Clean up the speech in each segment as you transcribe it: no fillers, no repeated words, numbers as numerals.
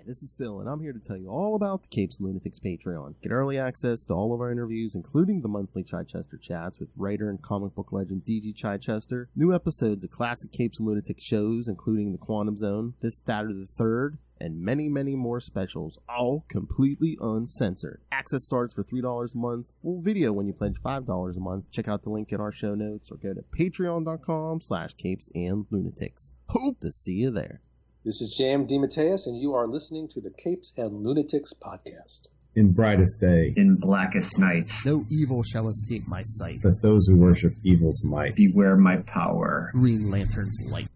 This is Phil, and I'm here to tell you all about the Capes and Lunatics Patreon. Get early access to all of our interviews, including the monthly Chichester chats with writer and comic book legend D.G. Chichester, new episodes of classic Capes and Lunatics shows, including The Quantum Zone, This, That, or the Third, and many, many more specials, all completely uncensored. Access starts for $3 a month, full video when you pledge $5 a month. Check out the link in our show notes or go to patreon.com/CapesandLunatics. Hope to see you there. This is Jam DeMatteis, and you are listening to the Capes and Lunatics podcast. In brightest day, in blackest nights, no evil shall escape my sight, but those who worship evil's might. Beware my power. Green Lantern's light.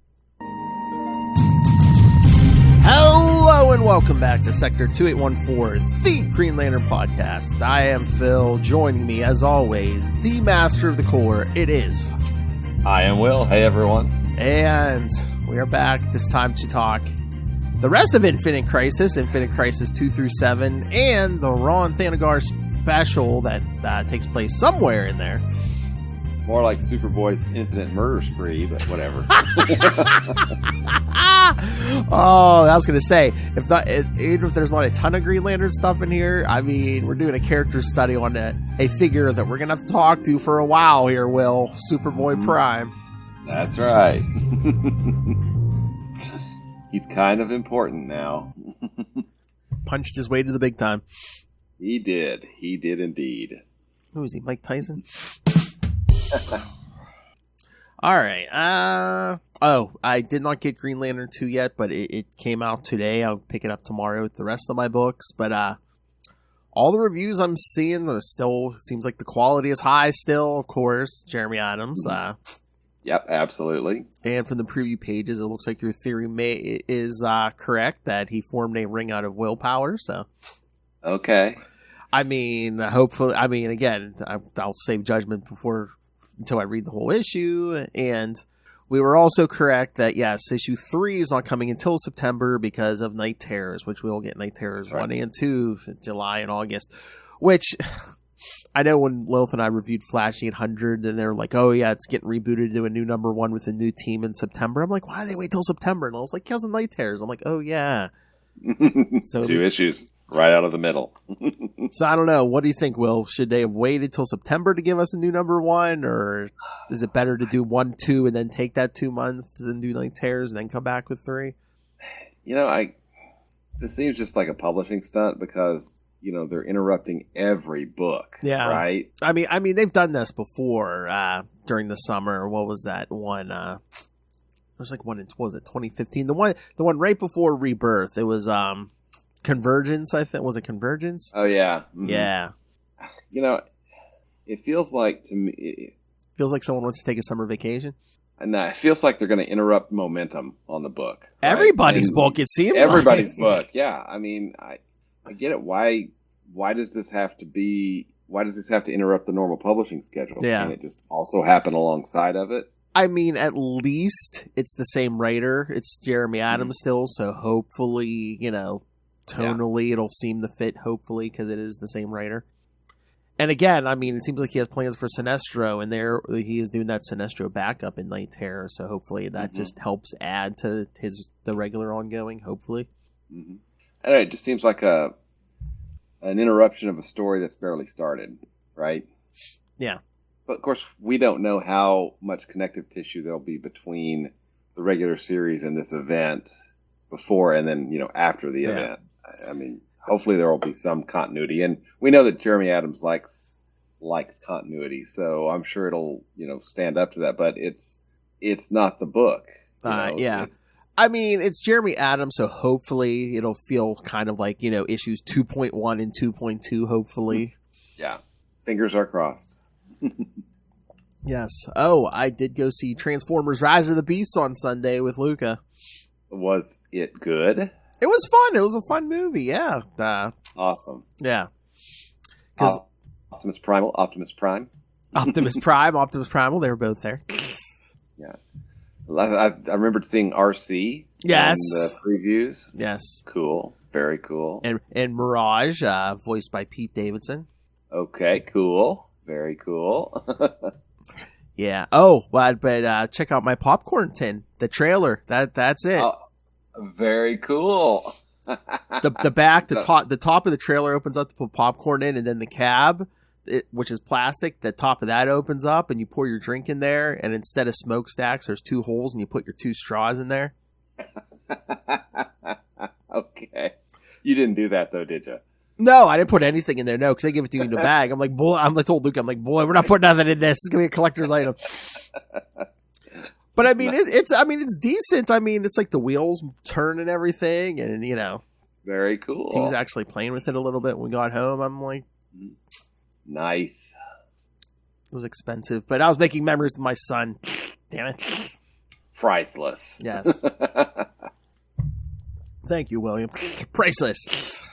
Hello and welcome back to Sector 2814, the Green Lantern podcast. I am Phil. Joining me, as always, the Master of the Core. It is. I am Will. Hey, everyone. And we are back this time to talk the rest of Infinite Crisis 2 through 7, and the Rann-Thanagar special that takes place somewhere in there. More like Superboy's infinite murder spree, but whatever. Oh, I was going to say, even if there's not a ton of Green Lantern stuff in here, I mean, we're doing a character study on a figure that we're going to have to talk to for a while here, Will. Superboy Prime. That's right. He's kind of important now. Punched his way to the big time. He did. He did indeed. Who is he, Mike Tyson? All right. I did not get Green Lantern 2 yet, but it came out today. I'll pick it up tomorrow with the rest of my books. But all the reviews I'm seeing, it seems like the quality is high still, of course. Jeremy Adams. Yep, absolutely. And from the preview pages, it looks like your theory is correct, that he formed a ring out of willpower. So, okay. I mean, hopefully, again, I'll save judgment until I read the whole issue. And we were also correct that, yes, issue 3 is not coming until September because of Night Terrors, which we will get Night Terrors 1 and 2 in July and August, which I know when Lilith and I reviewed Flash 800 and they're like, oh yeah, it's getting rebooted to a new number 1 with a new team in September. I'm like, why do they wait till September? And I was like, because of Night Terrors. I'm like, oh yeah. So 2 issues right out of the middle. So I don't know. What do you think, Will? Should they have waited till September to give us a new number 1, or is it better to do 1, 2, and then take that 2 months and do Night Terrors and then come back with 3? You know, this seems just like a publishing stunt because, you know, they're interrupting every book. Yeah. Right? I mean, they've done this before during the summer. What was that one? There's like one in, what was it, 2015? The one right before Rebirth. It was Convergence, I think. Was it Convergence? Oh, yeah. Mm-hmm. Yeah. You know, it feels like to me... feels like someone wants to take a summer vacation. And it feels like they're going to interrupt momentum on the book. Right? Everybody's book, it seems everybody's like. book, yeah. I mean, I get it. Why does this have to interrupt the normal publishing schedule? Yeah. Can it just also happen alongside of it? I mean, at least it's the same writer. It's Jeremy Adams still, so hopefully, you know, tonally it'll seem to fit, hopefully, because it is the same writer. And again, I mean, it seems like he has plans for Sinestro, and he is doing that Sinestro backup in Night Terror, so hopefully that just helps add to the regular ongoing, hopefully. Mm-hmm. I don't know, it just seems like an interruption of a story that's barely started, right? Yeah. But, of course, we don't know how much connective tissue there'll be between the regular series and this event before and then, you know, after the event. I mean, hopefully there will be some continuity. And we know that Jeremy Adams likes continuity, so I'm sure it'll, you know, stand up to that. But it's not the book. Yeah. I mean, it's Jeremy Adams, so hopefully it'll feel kind of like, you know, issues 2.1 and 2.2, hopefully. Yeah. Fingers are crossed. Yes. Oh, I did go see Transformers Rise of the Beasts on Sunday with Luca. Was it good? It was fun. It was a fun movie, yeah. Awesome. Yeah. Optimus Prime. Optimus Prime, Optimus Primal, they were both there. Yeah. I remembered seeing RC in the previews. Yes. Cool. Very cool. And Mirage, voiced by Pete Davidson. Okay, cool. Very cool. Yeah. Oh, but check out my popcorn tin. The trailer. That's it. Oh, very cool. the top of the trailer opens up to put popcorn in, and then the cab, which is plastic, the top of that opens up, and you pour your drink in there, and instead of smokestacks, there's 2 holes, and you put your 2 straws in there. Okay. You didn't do that, though, did you? No, I didn't put anything in there, no, because they give it to you in a bag. I'm like, boy, I told Luke, I'm like, boy, we're not putting nothing in this. It's going to be a collector's item. But, I mean, it's decent. I mean, it's like the wheels turn and everything, and, you know. Very cool. He was actually playing with it a little bit when we got home. I'm like... Nice. It was expensive, but I was making memories with my son. Damn it. Priceless. Yes. Thank you, William. Priceless.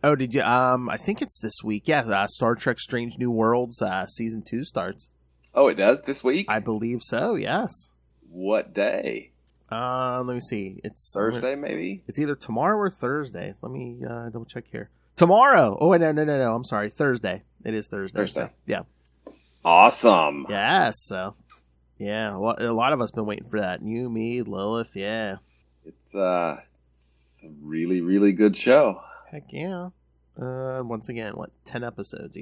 Oh, did you? I think it's this week. Yeah, Star Trek: Strange New Worlds season 2 starts. Oh, it does this week? I believe so. Yes. What day? Let me see. It's Thursday, maybe. It's either tomorrow or Thursday. Let me double check here. Tomorrow. Oh, no. I'm sorry. Thursday. It is Thursday. So, yeah. Awesome. Yeah. So, yeah, a lot of us been waiting for that. You, me, Lilith. Yeah. It's a really, really good show. Heck yeah. Once again, 10 episodes?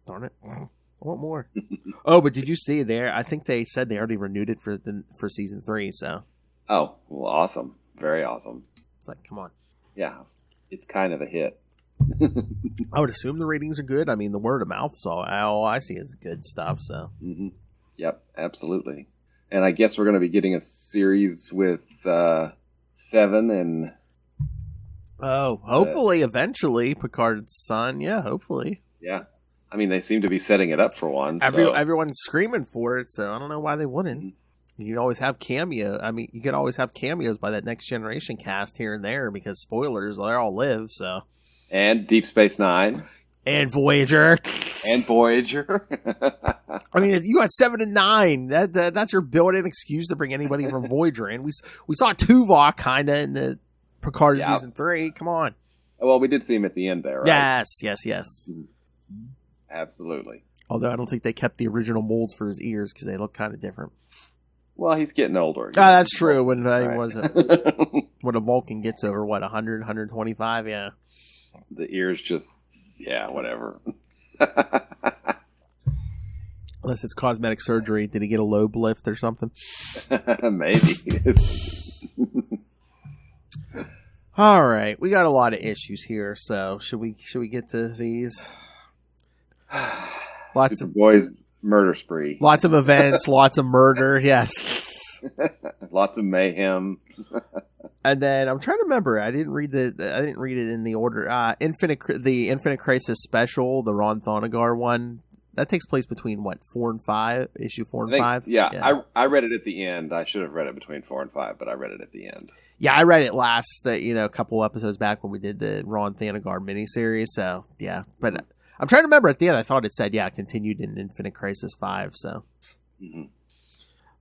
Darn it. I want more. Oh, but did you see there? I think they said they already renewed it for season 3. So. Oh, well, awesome. Very awesome. It's like, come on. Yeah. It's kind of a hit. I would assume the ratings are good. I mean, the word of mouth is all I see is good stuff. So. Mm-hmm. Yep, absolutely. And I guess we're going to be getting a series with 7 and. Oh, hopefully, eventually, Picard's son. Yeah, hopefully. Yeah, I mean, they seem to be setting it up for one. Everyone's screaming for it, so I don't know why they wouldn't. Mm-hmm. You could always have cameo. I mean, you could always have cameos by that Next Generation cast here and there because spoilers, they all live. So, and Deep Space Nine, and Voyager, I mean, you got 7 and 9. That's your built-in excuse to bring anybody from Voyager in. We saw Tuvok kind of in the Picard season 3. Come on. Well, we did see him at the end there, right? Yes. Mm-hmm. Absolutely. Although I don't think they kept the original molds for his ears because they look kind of different. Well, he's getting older. That's true. When when a Vulcan gets over 100, 125, yeah. The ears just, whatever. Unless it's cosmetic surgery. Did he get a lobe lift or something? Maybe. All right, we got a lot of issues here. So should we get to these? Superboy's murder spree. Lots of events, lots of murder. Yes. Lots of mayhem. And then I'm trying to remember. I didn't read it in the order. The Infinite Crisis special, the Rann-Thanagar one. That takes place between 4 and 5, issue 4 and 5. Yeah. I read it at the end. I should have read it between 4 and 5, but I read it at the end. Yeah, I read it last, a couple episodes back when we did the Rann-Thanagar miniseries. So yeah, but I'm trying to remember at the end. I thought it said continued in Infinite Crisis 5. So,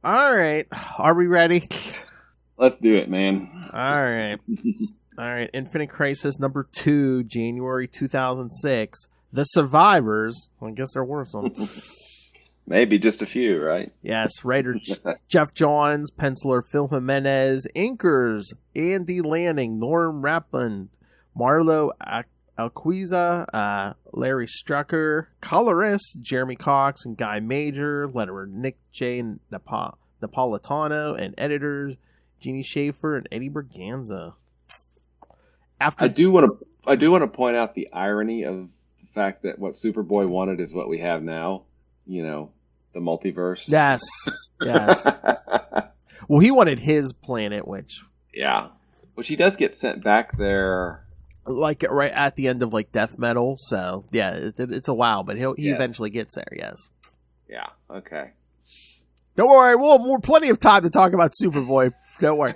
All right, are we ready? Let's do it, man. All right. Infinite Crisis number 2, January 2006. The Survivors. Well, I guess there were some. Maybe just a few, right? Yes. Writer Jeff Johns, penciler Phil Jimenez, inkers Andy Lanning, Norm Rapland, Marlo Alquiza, Larry Strucker, colorists Jeremy Cox and Guy Major, letterer Nick J. Napolitano, and editors Jeannie Schaefer and Eddie Berganza. I do want to point out the irony of the fact that what Superboy wanted is what we have now. The multiverse. Yes. Well, he wanted his planet, which he does get sent back there, like right at the end of Death Metal. So yeah, it's a while, but he eventually gets there. Yes. Yeah. Okay. Don't worry, we'll have plenty of time to talk about Superboy. Don't worry.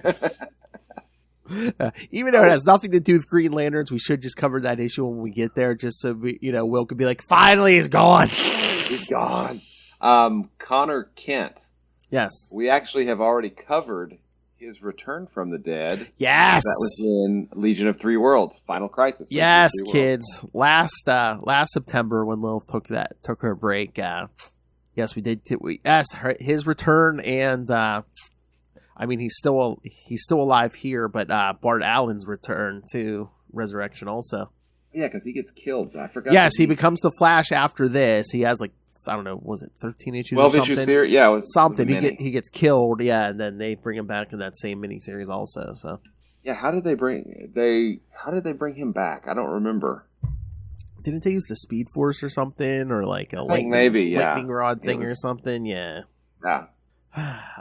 Even though it has nothing to do with Green Lanterns, we should just cover that issue when we get there, just so Will could be like, finally, he's gone. He's gone. Connor Kent. Yes. We actually have already covered his return from the dead. Yes. That was in Legion of Three Worlds, Final Crisis. Yes, kids. Last September when Lilith took her break. Yes, we did. His return, and I I mean, he's still alive here, but Bart Allen's return to Resurrection also. Yeah, because he gets killed. I forgot. Yes, he becomes the Flash after this. He has like, I don't know, was it 13 issues 12 or something? issue series? Yeah, it was something. It was He gets killed, yeah, and then they bring him back in that same miniseries also. So yeah, how did they bring him back? I don't remember. Didn't they use the Speed Force or something, or like a lightning rod thing or something? Yeah. Yeah.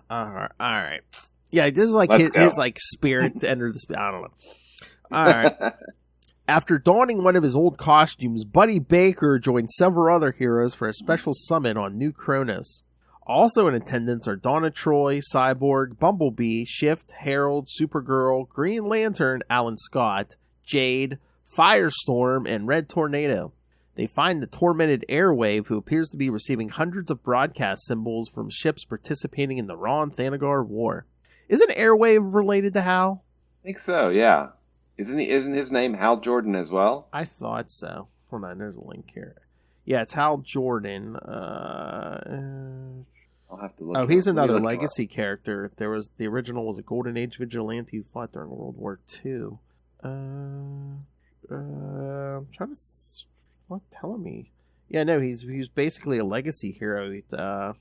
All right. Yeah, this is like his like spirit to enter the. I don't know. All right. After donning one of his old costumes, Buddy Baker joined several other heroes for a special summit on New Kronos. Also in attendance are Donna Troy, Cyborg, Bumblebee, Shift, Herald, Supergirl, Green Lantern, Alan Scott, Jade, Firestorm, and Red Tornado. They find the tormented Airwave, who appears to be receiving hundreds of broadcast symbols from ships participating in the Rann-Thanagar War. Isn't Airwave related to Hal? I think so, yeah. Isn't his name Hal Jordan as well? I thought so. Hold on, there's a link here. Yeah, it's Hal Jordan. I'll have to look. Oh, he's another legacy character. The original was a Golden Age vigilante who fought during World War II. I'm trying to. What telling me? Yeah, no, he's basically a legacy hero. Yeah,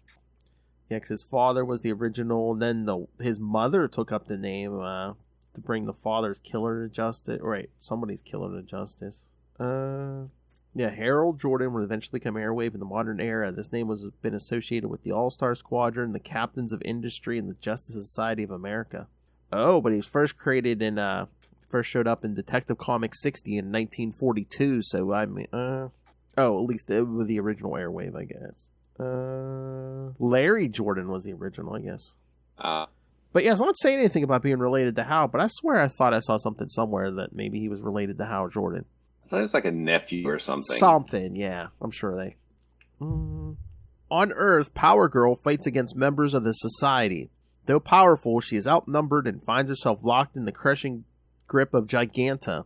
because his father was the original, and then his mother took up the name to bring the father's killer to justice. Right, somebody's killer to justice. Yeah, Harold Jordan would eventually become Airwave in the modern era. This name has been associated with the All-Star Squadron, the Captains of Industry, and the Justice Society of America. Oh, but he was first created in first showed up in Detective Comics 60 in 1942. So I mean, at least with the original Airwave, I guess. Larry Jordan was the original, I guess. But yeah, it's not saying anything about being related to Hal, but I swear I thought I saw something somewhere that maybe he was related to Hal Jordan. I thought it was like a nephew or something. Something, yeah. I'm sure they... On Earth, Power Girl fights against members of the Society. Though powerful, she is outnumbered and finds herself locked in the crushing grip of Giganta.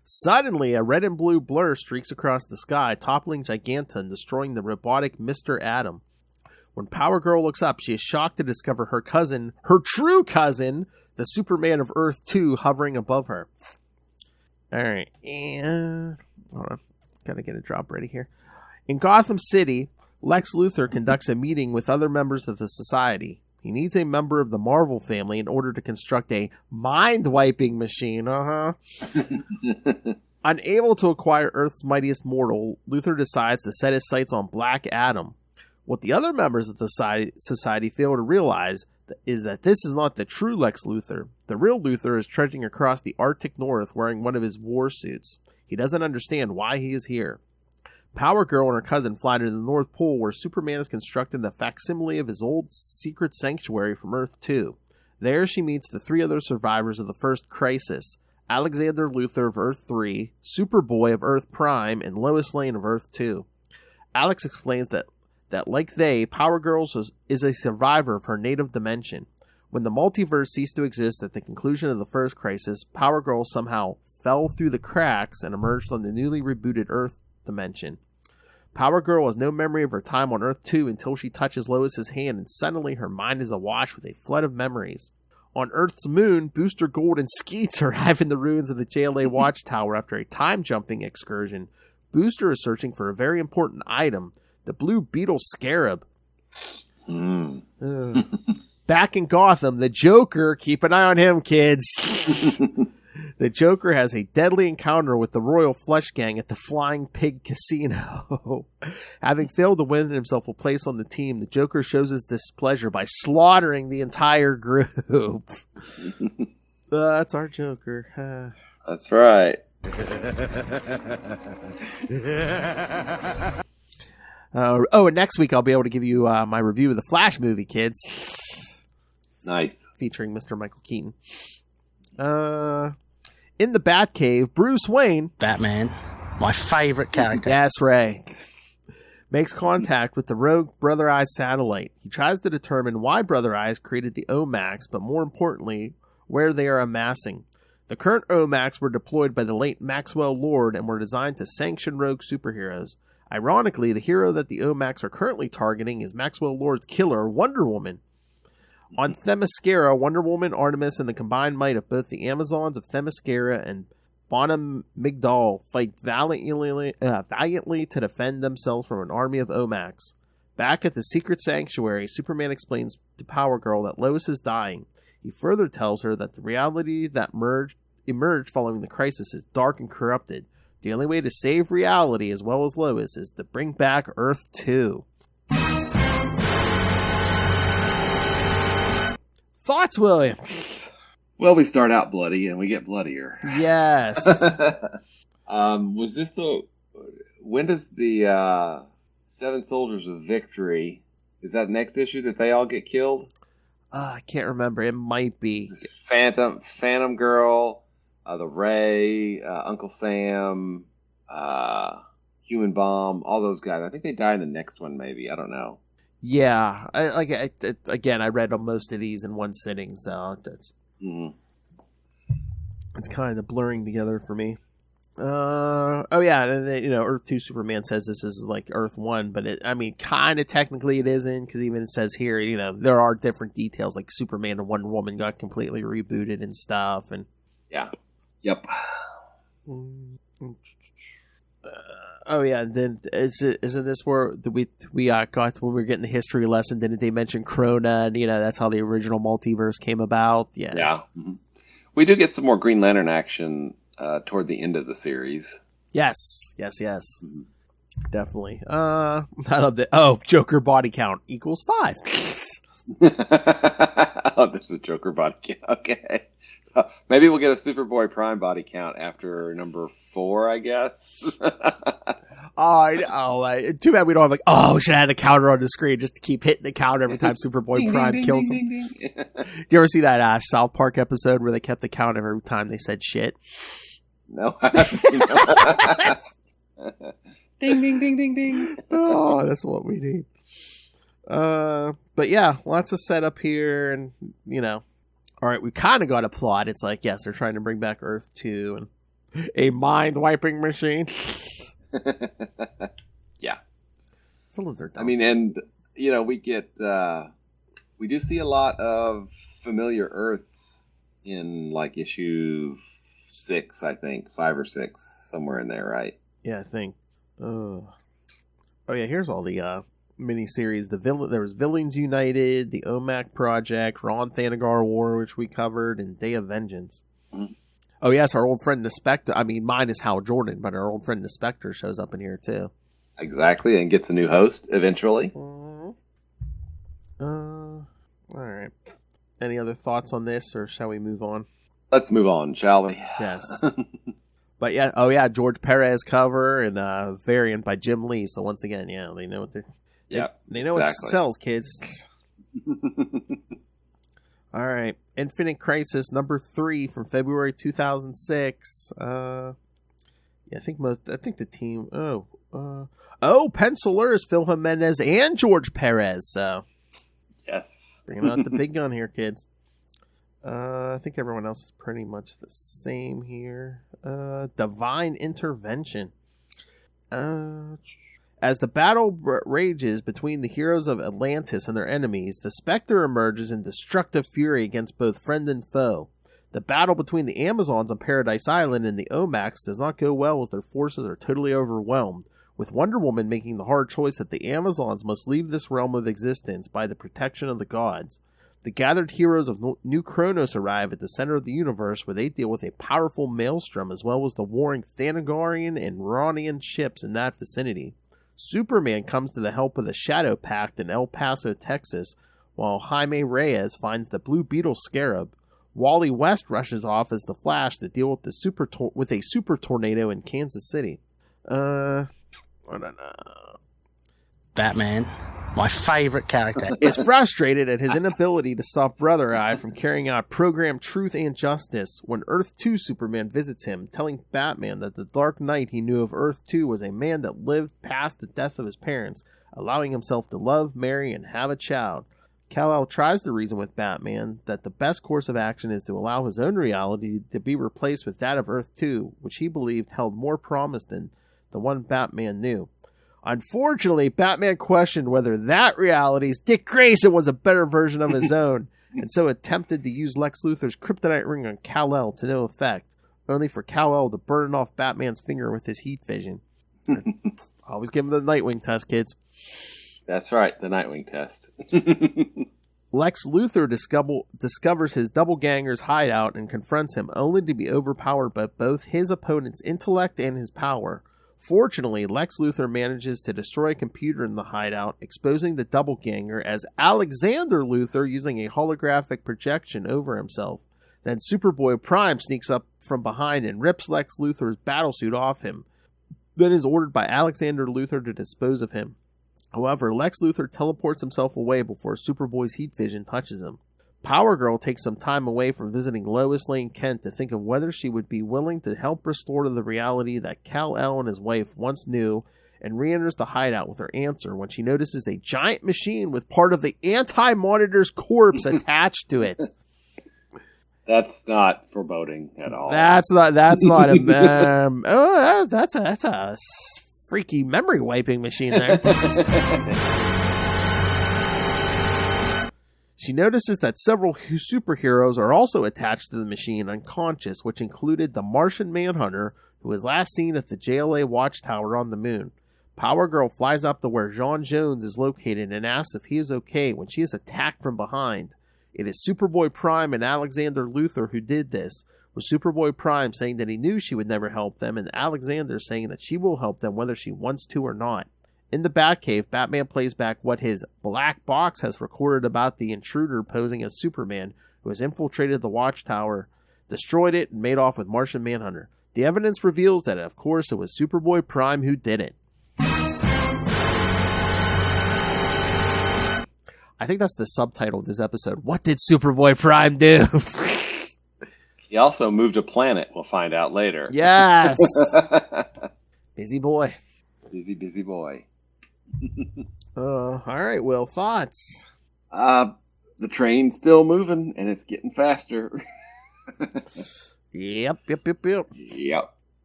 Suddenly, a red and blue blur streaks across the sky, toppling Giganta and destroying the robotic Mr. Atom. When Power Girl looks up, she is shocked to discover her true cousin, the Superman of Earth 2, hovering above her. Alright, and... hold on. Gotta get a drop ready here. In Gotham City, Lex Luthor conducts a meeting with other members of the Society. He needs a member of the Marvel family in order to construct a mind-wiping machine. Unable to acquire Earth's mightiest mortal, Luthor decides to set his sights on Black Adam. What the other members of the Society fail to realize is that this is not the true Lex Luthor. The real Luthor is trudging across the Arctic North wearing one of his war suits. He doesn't understand why he is here. Power Girl and her cousin fly to the North Pole, where Superman has constructed a facsimile of his old secret sanctuary from Earth 2. There she meets the three other survivors of the first crisis: Alexander Luthor of Earth 3, Superboy of Earth Prime, and Lois Lane of Earth 2. Alex explains that like they, Power Girl is a survivor of her native dimension. When the multiverse ceased to exist at the conclusion of the first crisis, Power Girl somehow fell through the cracks and emerged on the newly rebooted Earth dimension. Power Girl has no memory of her time on Earth 2 until she touches Lois's hand, and suddenly her mind is awash with a flood of memories. On Earth's moon, Booster Gold and Skeets arrive in the ruins of the JLA Watchtower after a time-jumping excursion. Booster is searching for a very important item, the Blue Beetle Scarab. Back in Gotham, the Joker, keep an eye on him, kids. The Joker has a deadly encounter with the Royal Flush Gang at the Flying Pig Casino. Having failed to win himself a place on the team, the Joker shows his displeasure by slaughtering the entire group. That's our Joker. That's right. And next week I'll be able to give you my review of the Flash movie, kids. Nice. Featuring Mr. Michael Keaton. In the Batcave, Bruce Wayne, Batman, my favorite character. Yes, Ray, makes contact with the rogue Brother Eye satellite. He tries to determine why Brother Eyes created the OMACs, but more importantly, where they are amassing. The current OMACs were deployed by the late Maxwell Lord and were designed to sanction rogue superheroes. Ironically, the hero that the OMACs are currently targeting is Maxwell Lord's killer, Wonder Woman. On Themyscira, Wonder Woman, Artemis, and the combined might of both the Amazons of Themyscira and Bonham Migdal fight valiantly to defend themselves from an army of Omax. Back at the secret sanctuary, Superman explains to Power Girl that Lois is dying. He further tells her that the reality that emerged following the crisis is dark and corrupted. The only way to save reality as well as Lois is to bring back Earth 2. Thoughts, William? Well, we start out bloody and we get bloodier. Yes. Was this when does the Seven Soldiers of Victory, is that next issue that they all get killed? I can't remember. It might be. This Phantom Girl, the Ray, Uncle Sam, Human Bomb, all those guys. I think they die in the next one, maybe. I don't know. Yeah, again, I read most of these in one sitting, so it's kind of blurring together for me. And Earth 2 Superman says this is like Earth 1, but kind of technically it isn't, because even it says here, there are different details, like Superman and Wonder Woman got completely rebooted and stuff, and yeah, yep. Then isn't this where we got when we were getting the history lesson? Didn't they mention Krona? And that's how the original multiverse came about. Yeah. Mm-hmm. We do get some more Green Lantern action toward the end of the series. Yes. Mm-hmm. Definitely. I love that. Oh, Joker body count equals 5. Oh, there's a Joker body count. Okay. Maybe we'll get a Superboy Prime body count after number 4, I guess. Too bad we don't have we should have had a counter on the screen just to keep hitting the counter every time Superboy Prime kills him. You ever see that South Park episode where they kept the count every time they said shit? No. I haven't. Ding, ding, ding, ding, ding. Oh, that's what we need. But yeah, lots of setup here, and all right, we kind of got a plot. It's like, yes, they're trying to bring back Earth 2 and a mind-wiping machine. Yeah. Villains are dumb. We do see a lot of familiar Earths in like issue 6, I think, 5 or 6, somewhere in there, right? Yeah, I think. Oh yeah, here's all the miniseries. There was Villains United, the OMAC Project, Rann-Thanagar War, which we covered, and Day of Vengeance. Mm-hmm. Oh yes, our old friend the Spectre. Minus Hal Jordan, but our old friend the Spectre shows up in here too. Exactly, and gets a new host eventually. All right. Any other thoughts on this, or shall we move on? Let's move on, shall we? Yes. But yeah, George Perez cover and variant by Jim Lee. So once again, they know what they're. Yeah, they know what sells, kids. All right, Infinite Crisis number 3 from February 2006. I think the team. Pencilers Phil Jimenez and George Perez. So yes, bringing out the big gun here, kids. I think everyone else is pretty much the same here. Divine Intervention. As the battle rages between the heroes of Atlantis and their enemies, the Spectre emerges in destructive fury against both friend and foe. The battle between the Amazons on Paradise Island and the Omax does not go well as their forces are totally overwhelmed, with Wonder Woman making the hard choice that the Amazons must leave this realm of existence by the protection of the gods. The gathered heroes of New Kronos arrive at the center of the universe, where they deal with a powerful maelstrom as well as the warring Thanagarian and Ronian ships in that vicinity. Superman comes to the help of the Shadow Pact in El Paso, Texas, while Jaime Reyes finds the Blue Beetle Scarab. Wally West rushes off as the Flash to deal with a super tornado in Kansas City. I don't know. Batman, my favorite character, is frustrated at his inability to stop Brother Eye from carrying out program Truth and Justice when Earth 2 Superman visits him, telling Batman that the Dark Knight he knew of Earth 2 was a man that lived past the death of his parents, allowing himself to love, marry, and have a child. Kal-El tries to reason with Batman that the best course of action is to allow his own reality to be replaced with that of Earth 2, which he believed held more promise than the one Batman knew. Unfortunately, Batman questioned whether that reality's Dick Grayson was a better version of his own, and so attempted to use Lex Luthor's kryptonite ring on Kal-El to no effect, only for Kal-El to burn off Batman's finger with his heat vision. Always give him the Nightwing test, kids. That's right, the Nightwing test. Lex Luthor discovers his doppelganger's hideout and confronts him, only to be overpowered by both his opponent's intellect and his power. Fortunately, Lex Luthor manages to destroy a computer in the hideout, exposing the doppelganger as Alexander Luthor using a holographic projection over himself. Then Superboy Prime sneaks up from behind and rips Lex Luthor's battlesuit off him, then is ordered by Alexander Luthor to dispose of him. However, Lex Luthor teleports himself away before Superboy's heat vision touches him. Power Girl takes some time away from visiting Lois Lane Kent to think of whether she would be willing to help restore to the reality that Kal-El and his wife once knew, and re-enters the hideout with her answer when she notices a giant machine with part of the Anti-Monitor's corpse attached to it. That's not foreboding at all. That's not a that's a freaky memory wiping machine there. She notices that several superheroes are also attached to the machine unconscious, which included the Martian Manhunter, who was last seen at the JLA watchtower on the moon. Power Girl flies up to where J'onn J'onzz is located and asks if he is okay when she is attacked from behind. It is Superboy Prime and Alexander Luthor who did this, with Superboy Prime saying that he knew she would never help them, and Alexander saying that she will help them whether she wants to or not. In the Batcave, Batman plays back what his black box has recorded about the intruder posing as Superman, who has infiltrated the Watchtower, destroyed it, and made off with Martian Manhunter. The evidence reveals that, of course, it was Superboy Prime who did it. I think that's the subtitle of this episode. What did Superboy Prime do? He also moved a planet, we'll find out later. Yes! Busy boy. Busy boy. All right, Will, thoughts? The train's still moving, and it's getting faster. Yep.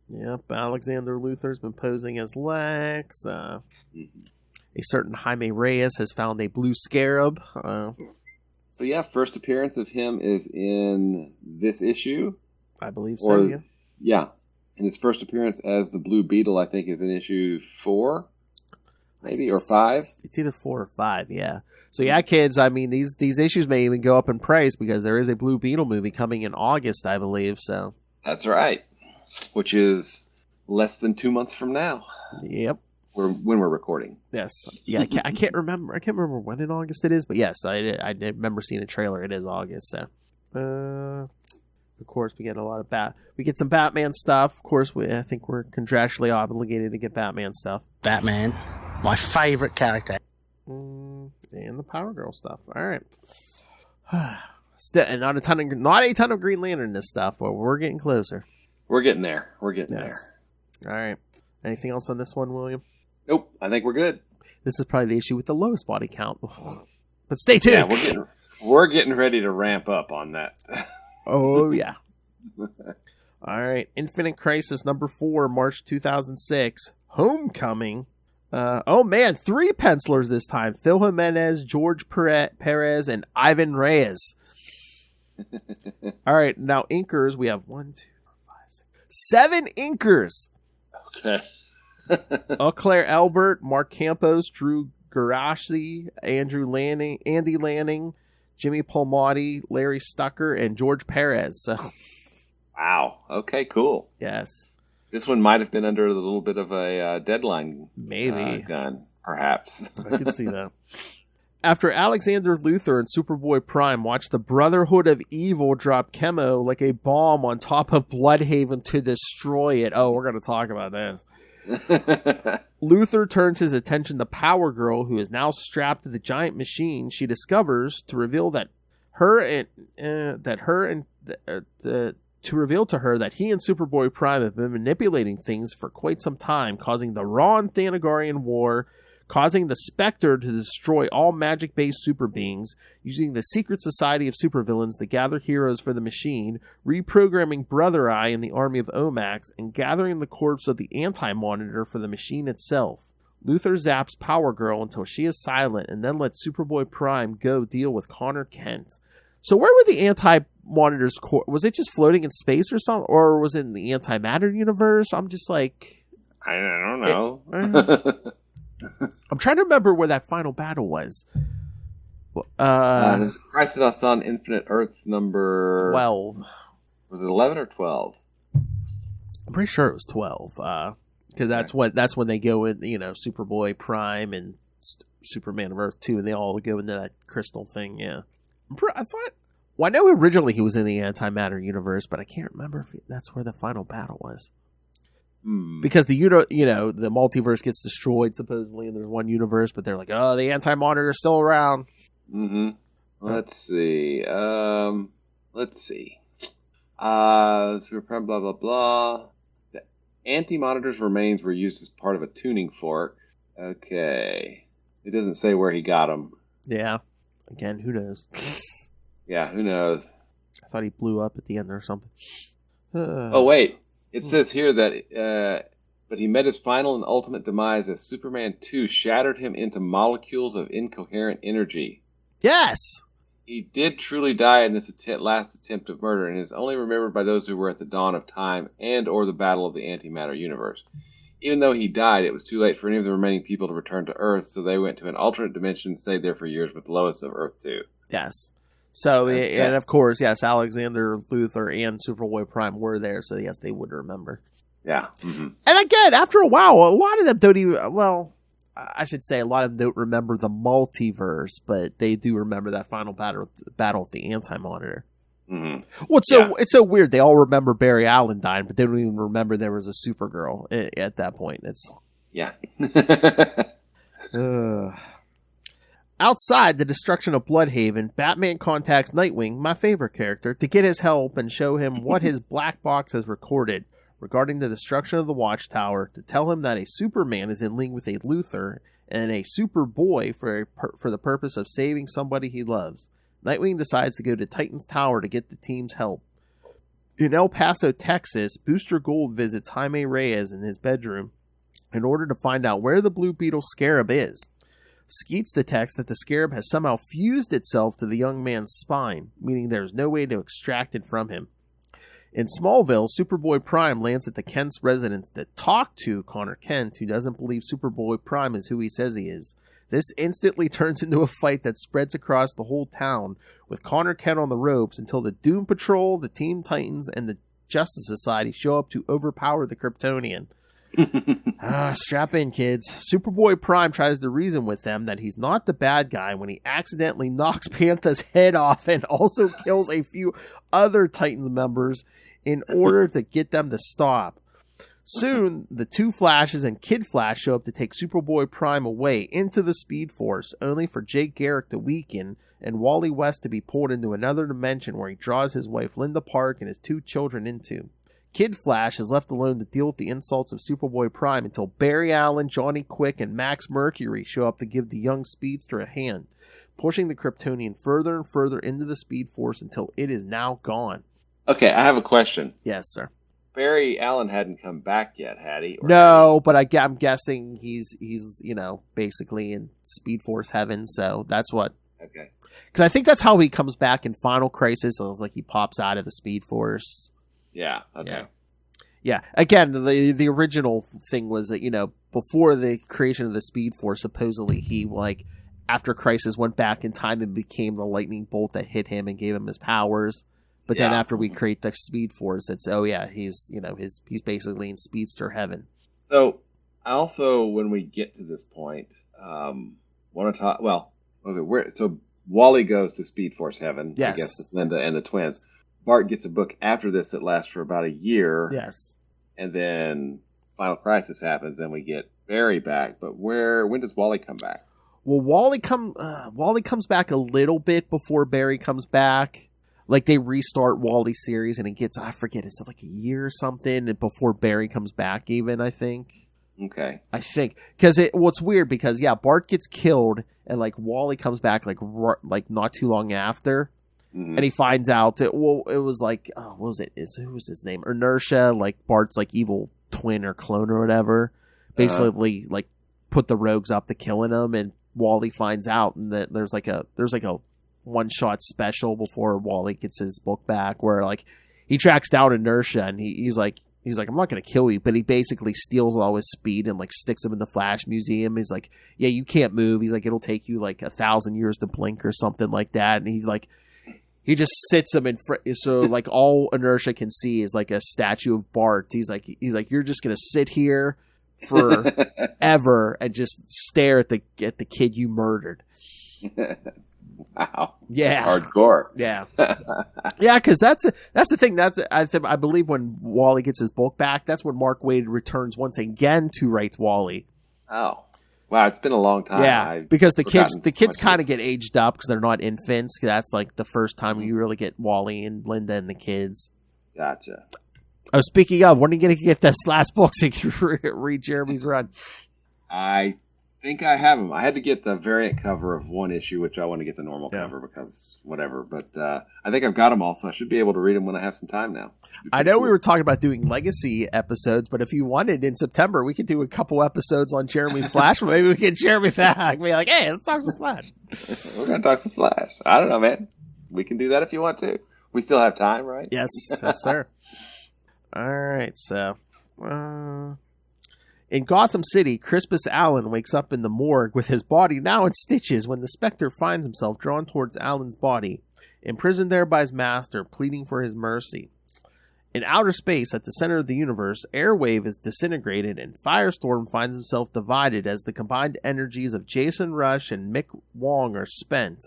Yep, Alexander Luthor's been posing as Lex. A certain Jaime Reyes has found a blue scarab. So yeah, first appearance of him is in this issue. I believe so, yeah. Yeah. And his first appearance as the Blue Beetle, I think, is in issue 4, maybe, or 5. It's either 4 or 5, yeah. So yeah, kids, I mean, these issues may even go up in price because there is a Blue Beetle movie coming in August, I believe, so. That's right. Which is less than 2 months from now. Yep. When we're recording. Yes. Yeah, I can't remember when in August it is, but yes, I remember seeing a trailer. It is August, so. Of course, we get a lot of we get some Batman stuff. Of course, I think we're contractually obligated to get Batman stuff. Batman, my favorite character. And the Power Girl stuff. All right. Not a ton of Green Lantern this stuff, but we're getting closer. We're getting there. There. All right. Anything else on this one, William? Nope. I think we're good. This is probably the issue with the lowest body count. But stay tuned. Yeah, we're getting ready to ramp up on that. Oh, yeah. All right. Infinite Crisis number 4, March 2006. Homecoming. 3 pencilers this time. Phil Jimenez, George Perez, and Ivan Reyes. All right. Now, inkers. We have 7 inkers. Okay. Claire Albert, Mark Campos, Drew Garashi, Andy Lanning, Jimmy Palmiotti, Larry Stucker, and George Perez. So. Wow. Okay, cool. Yes. This one might have been under a little bit of a deadline gun, perhaps. I could see that. After Alexander Luthor and Superboy Prime watch the Brotherhood of Evil drop Chemo like a bomb on top of Bloodhaven to destroy it. Oh, we're going to talk about this. Luthor turns his attention to Power Girl, who is now strapped to the giant machine she discovers, to reveal to her that he and Superboy Prime have been manipulating things for quite some time, causing the Rann-Thanagar War, causing the Spectre to destroy all magic-based super beings, using the secret society of supervillains to gather heroes for the machine, reprogramming Brother Eye in the army of Omax, and gathering the corpse of the Anti-Monitor for the machine itself. Luthor zaps Power Girl until she is silent, and then lets Superboy Prime go deal with Connor Kent. So where were the anti-monitors? Was it just floating in space or something? Or was it in the antimatter universe? I'm just like... I don't know. I'm trying to remember where that final battle was. This Crisis on Infinite Earths number... 12. Was it 11 or 12? I'm pretty sure it was 12. Because that's when they go in, Superboy Prime and Superman of Earth 2, and they all go into that crystal thing, yeah. I know originally he was in the antimatter universe, but I can't remember if that's where the final battle was. Because the multiverse gets destroyed supposedly, and there's one universe, but they're like, oh, the anti-monitor is still around. Mm-hmm. Let's see. Super blah blah blah. The anti-monitor's remains were used as part of a tuning fork. Okay. It doesn't say where he got them. Yeah. Again, who knows? Yeah, who knows? I thought he blew up at the end or something. Oh, wait. It says here that, but he met his final and ultimate demise as Superman 2 shattered him into molecules of incoherent energy. Yes! He did truly die in this last attempt of murder, and is only remembered by those who were at the dawn of time and or the battle of the antimatter universe. Even though he died, it was too late for any of the remaining people to return to Earth, so they went to an alternate dimension and stayed there for years with Lois of Earth 2. Yes. So, and of course, yes, Alexander Luthor and Superboy Prime were there, so yes, they would remember. Yeah. Mm-hmm. And again, after a while, a lot of them don't even, well, I should say a lot of them don't remember the multiverse, but they do remember that final battle with the Anti-Monitor. Mm-hmm. Well, it's so weird. They all remember Barry Allen dying, but they don't even remember there was a Supergirl at that point. It's yeah. Outside the destruction of Bloodhaven, Batman contacts Nightwing, my favorite character, to get his help and show him what his black box has recorded regarding the destruction of the Watchtower, to tell him that a Superman is in league with a Luthor and a Superboy for the purpose of saving somebody he loves. Nightwing decides to go to Titan's Tower to get the team's help. In El Paso, Texas, Booster Gold visits Jaime Reyes in his bedroom in order to find out where the Blue Beetle Scarab is. Skeets detects that the Scarab has somehow fused itself to the young man's spine, meaning there is no way to extract it from him. In Smallville, Superboy Prime lands at the Kent's residence to talk to Connor Kent, who doesn't believe Superboy Prime is who he says he is. This instantly turns into a fight that spreads across the whole town, with Connor Kent on the ropes until the Doom Patrol, the Teen Titans, and the Justice Society show up to overpower the Kryptonian. Strap in, kids. Superboy Prime tries to reason with them that he's not the bad guy when he accidentally knocks Panther's head off and also kills a few other Titans members in order to get them to stop. Soon, the two Flashes and Kid Flash show up to take Superboy Prime away into the Speed Force, only for Jake Garrick to weaken and Wally West to be pulled into another dimension where he draws his wife Linda Park and his two children into. Kid Flash is left alone to deal with the insults of Superboy Prime until Barry Allen, Johnny Quick, and Max Mercury show up to give the young speedster a hand, pushing the Kryptonian further and further into the Speed Force until it is now gone. Okay, I have a question. Yes, sir. Barry Allen hadn't come back yet, had he? No, but I'm guessing he's basically in Speed Force heaven, so that's what. Okay. Because I think that's how he comes back in Final Crisis. So it's like he pops out of the Speed Force. Yeah. Okay. Yeah. Again, the original thing was that before the creation of the Speed Force, supposedly he after Crisis went back in time and became the lightning bolt that hit him and gave him his powers. But then after we create the Speed Force, it's he's he's basically in Speedster heaven. So I also, when we get to this point, want to talk. Well, okay, so Wally goes to Speed Force heaven. Yes. I guess with Linda and the twins. Bart gets a book after this that lasts for about a year. Yes. And then Final Crisis happens, and we get Barry back. But when does Wally come back? Well, Wally comes back a little bit before Barry comes back. Like, they restart Wally's series, and it gets, I forget, is it like a year or something before Barry comes back even, I think? Okay. I think. Because it's weird because, Bart gets killed, and, Wally comes back, not too long after. Mm-hmm. And he finds out that, it was what was it? Who was his name? Inertia, Bart's, evil twin or clone or whatever. Basically, put the rogues up to killing him, and Wally finds out, and that there's a one-shot special before Wally gets his book back, where like he tracks down Inertia, and he's like, I'm not going to kill you, but he basically steals all his speed and like sticks him in the Flash Museum. He's like, yeah, you can't move. He's like, it'll take you like 1,000 years to blink or something like that. And he's like, he just sits him in front. So like all Inertia can see is like a statue of Bart. He's like, you're just going to sit here forever and just stare at the kid you murdered. Wow. Yeah. Hardcore. Yeah. Yeah, because that's the thing. I believe when Wally gets his book back, that's when Mark Waid returns once again to write Wally. Oh. Wow, it's been a long time. Yeah, because the kids kind of get. get aged up because they're not infants. That's like the first time you really get Wally and Linda and the kids. Gotcha. Oh, speaking of, when are you going to get this last book so you can read Jeremy's run? I think I have them. I had to get the variant cover of one issue, which I want to get the normal cover because whatever. But I think I've got them all, so I should be able to read them when I have some time now. I know we were talking about doing legacy episodes, but if you wanted in September, we could do a couple episodes on Jeremy's Flash. Maybe we get Jeremy back. Be like, hey, let's talk some Flash. We're going to talk some Flash. I don't know, man. We can do that if you want to. We still have time, right? Yes, yes, sir. All right, so in Gotham City, Crispus Allen wakes up in the morgue with his body now in stitches when the Spectre finds himself drawn towards Allen's body, imprisoned there by his master, pleading for his mercy. In outer space, at the center of the universe, Airwave is disintegrated and Firestorm finds himself divided as the combined energies of Jason Rush and Mick Wong are spent.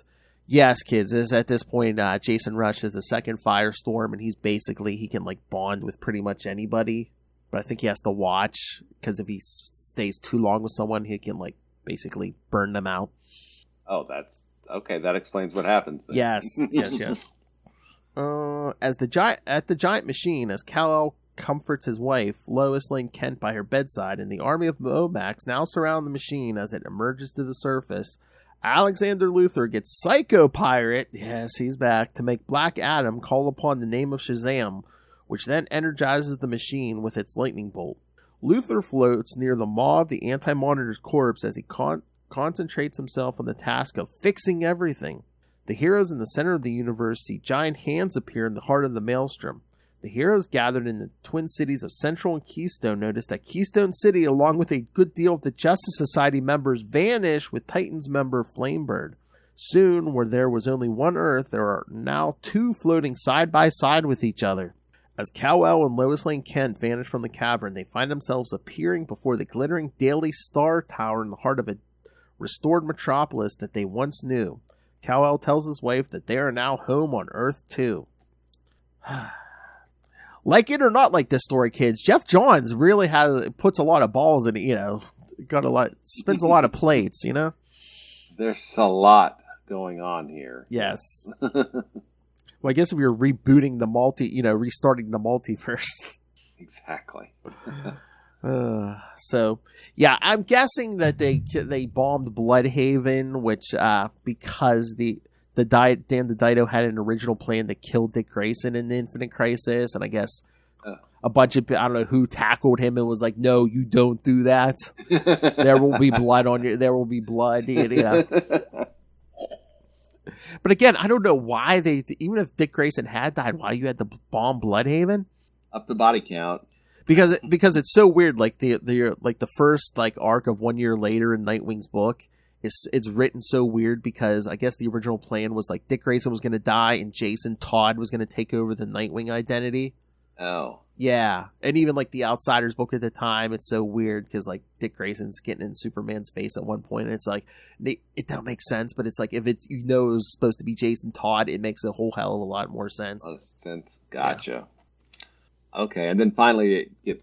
Yes, kids, at this point, Jason Rush is the second Firestorm, and he can like bond with pretty much anybody. But I think he has to watch, because if he stays too long with someone, he can like basically burn them out. Oh, that's okay. That explains what happens then. Yes, yes. At the giant machine, as Kal-El comforts his wife, Lois Lane Kent by her bedside, and the army of Momax now surround the machine as it emerges to the surface, Alexander Luthor gets Psycho Pirate, yes, he's back, to make Black Adam call upon the name of Shazam, which then energizes the machine with its lightning bolt. Luthor floats near the maw of the Anti-Monitor's corpse as he concentrates himself on the task of fixing everything. The heroes in the center of the universe see giant hands appear in the heart of the Maelstrom. The heroes gathered in the twin cities of Central and Keystone notice that Keystone City, along with a good deal of the Justice Society members, vanish with Titans member Flamebird. Soon, where there was only one Earth, there are now two floating side by side with each other. As Kal-El and Lois Lane Kent vanish from the cavern, they find themselves appearing before the glittering Daily Star Tower in the heart of a restored metropolis that they once knew. Kal-El tells his wife that they are now home on Earth 2. Like it or not like this story, kids, Jeff Johns really puts a lot of balls in it, spins a lot of plates, There's a lot going on here. Yes. Well, I guess if you're rebooting restarting the multiverse. Exactly. So, yeah, I'm guessing that they bombed Bloodhaven, which because Dan DiDio had an original plan to kill Dick Grayson in the Infinite Crisis, and I guess a bunch of I don't know who tackled him and was like, "No, you don't do that. There will be blood on you. There will be blood." But again, I don't know why even if Dick Grayson had died, why you had to bomb Bloodhaven? Up the body count. Because it's so weird. Like the first arc of 1 year later in Nightwing's book, it's written so weird because I guess the original plan was like Dick Grayson was going to die and Jason Todd was going to take over the Nightwing identity. Oh. Yeah, and even the Outsiders book at the time, it's so weird because Dick Grayson's getting in Superman's face at one point, and it's it don't make sense. But it's if it's it was supposed to be Jason Todd, it makes a whole hell of a lot more sense. Gotcha. Yeah. Okay, and then finally the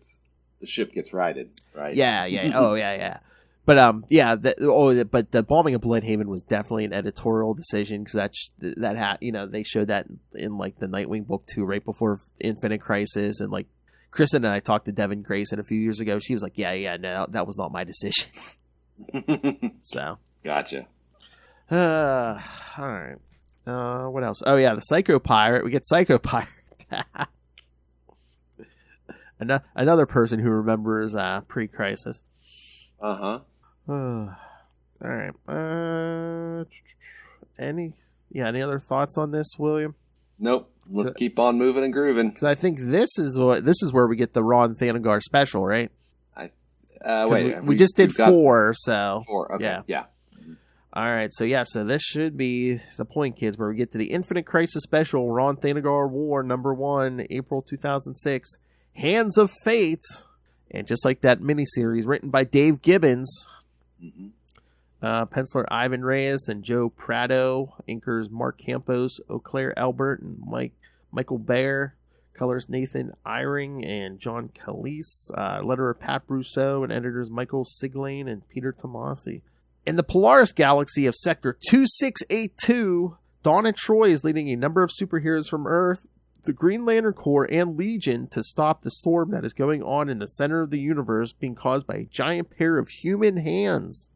ship gets righted, right? Yeah. Oh yeah. But but the bombing of Bloodhaven was definitely an editorial decision because they showed that in the Nightwing book too, right before Infinite Crisis, and Kristen and I talked to Devin Grayson a few years ago. She was like, yeah, no, that was not my decision. So gotcha. All right. What else? Oh yeah, the Psycho Pirate. We get Psycho Pirate back. Another person who remembers pre-crisis. Uh-huh. All right. Yeah, any other thoughts on this, William? Nope. Let's keep on moving and grooving. Because I think this is where we get the Rann-Thanagar special, right? We just did 4, so 4. Okay. Yeah. All right, so this should be the point, kids, where we get to the Infinite Crisis special, Rann-Thanagar War #1, April 2006, Hands of Fate, and just like that miniseries, written by Dave Gibbons, penciler Ivan Reyes and Joe Prado, inkers Mark Campos, Eau Claire Albert, and Michael Baer, colors Nathan Eyring and John Calise, letterer Pat Brousseau, and editors Michael Siglane and Peter Tomasi. In the Polaris galaxy of Sector 2682, Dawn and Troy is leading a number of superheroes from Earth, the Green Lantern Corps, and Legion to stop the storm that is going on in the center of the universe being caused by a giant pair of human hands.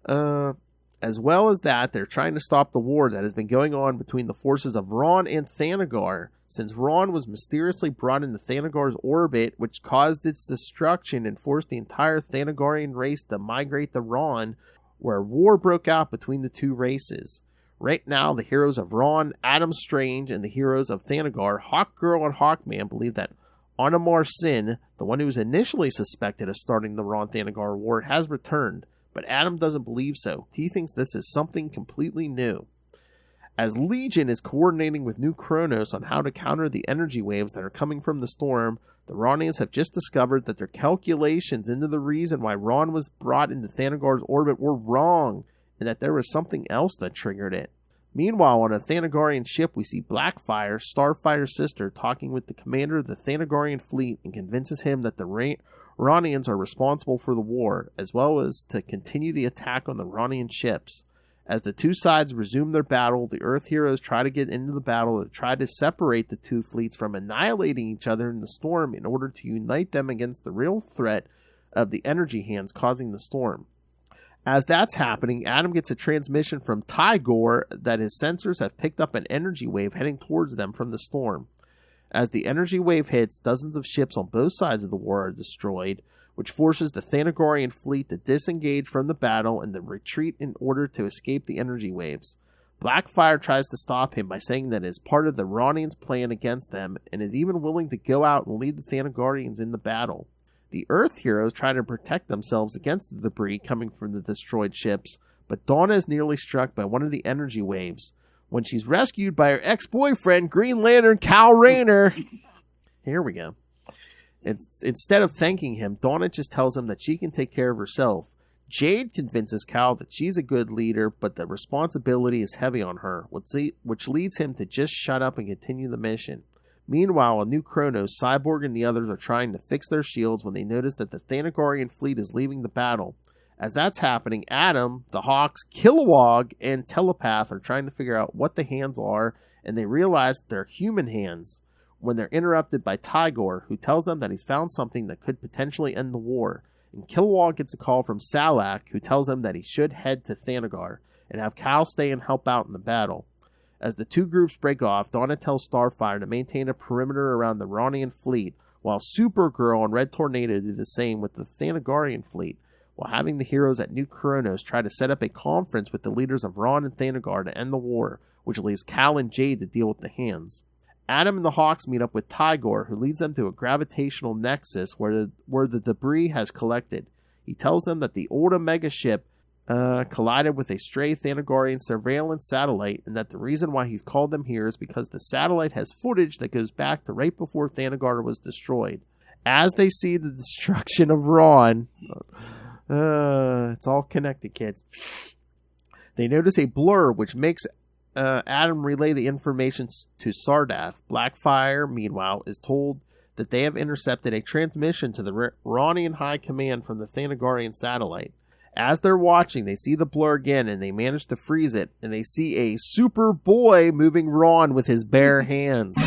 As well as that, they're trying to stop the war that has been going on between the forces of Rann and Thanagar, since Rann was mysteriously brought into Thanagar's orbit, which caused its destruction and forced the entire Thanagarian race to migrate to Rann, where war broke out between the two races. Right now, the heroes of Rann, Adam Strange, and the heroes of Thanagar, Hawkgirl and Hawkman, believe that Onamar Sin, the one who was initially suspected of starting the Rann-Thanagar War, has returned, but Adam doesn't believe so. He thinks this is something completely new. As Legion is coordinating with New Kronos on how to counter the energy waves that are coming from the storm, the Rannians have just discovered that their calculations into the reason why Rann was brought into Thanagar's orbit were wrong, and that there was something else that triggered it. Meanwhile, on a Thanagarian ship, we see Blackfire, Starfire's sister, talking with the commander of the Thanagarian fleet and convinces him that the Rannians are responsible for the war, as well as to continue the attack on the Rannian ships. As the two sides resume their battle, the Earth heroes try to get into the battle to try to separate the two fleets from annihilating each other in the storm in order to unite them against the real threat of the energy hands causing the storm. As that's happening, Adam gets a transmission from Tygor that his sensors have picked up an energy wave heading towards them from the storm. As the energy wave hits, dozens of ships on both sides of the war are destroyed, which forces the Thanagarian fleet to disengage from the battle and to retreat in order to escape the energy waves. Blackfire tries to stop him by saying that it is part of the Rannians' plan against them, and is even willing to go out and lead the Thanagarians in the battle. The Earth heroes try to protect themselves against the debris coming from the destroyed ships, but Dawn is nearly struck by one of the energy waves, when she's rescued by her ex-boyfriend, Green Lantern Kal Rayner. Here we go. Instead of thanking him, Donna just tells him that she can take care of herself. Jade convinces Kal that she's a good leader, but the responsibility is heavy on her, which leads him to just shut up and continue the mission. Meanwhile, on New Kronos, Cyborg and the others are trying to fix their shields when they notice that the Thanagarian fleet is leaving the battle. As that's happening, Adam, the Hawks, Kilowog, and Telepath are trying to figure out what the hands are, and they realize they're human hands, when they're interrupted by Tygor, who tells them that he's found something that could potentially end the war. And Kilowog gets a call from Salak, who tells him that he should head to Thanagar, and have Kal stay and help out in the battle. As the two groups break off, Donna tells Starfire to maintain a perimeter around the Rannian fleet, while Supergirl and Red Tornado do the same with the Thanagarian fleet, while having the heroes at New Kronos try to set up a conference with the leaders of Rann and Thanagar to end the war, which leaves Kal and Jade to deal with the hands. Adam and the Hawks meet up with Tygor, who leads them to a gravitational nexus where the debris has collected. He tells them that the old Omega ship collided with a stray Thanagarian surveillance satellite, and that the reason why he's called them here is because the satellite has footage that goes back to right before Thanagar was destroyed. As they see the destruction of Rann, it's all connected, kids. They notice a blur, which makes Adam relay the information to Sardath. Blackfire, meanwhile, is told that they have intercepted a transmission to the Rannian High Command from the Thanagarian satellite. As they're watching, they see the blur again, and they manage to freeze it, and they see a Superboy moving Rann with his bare hands.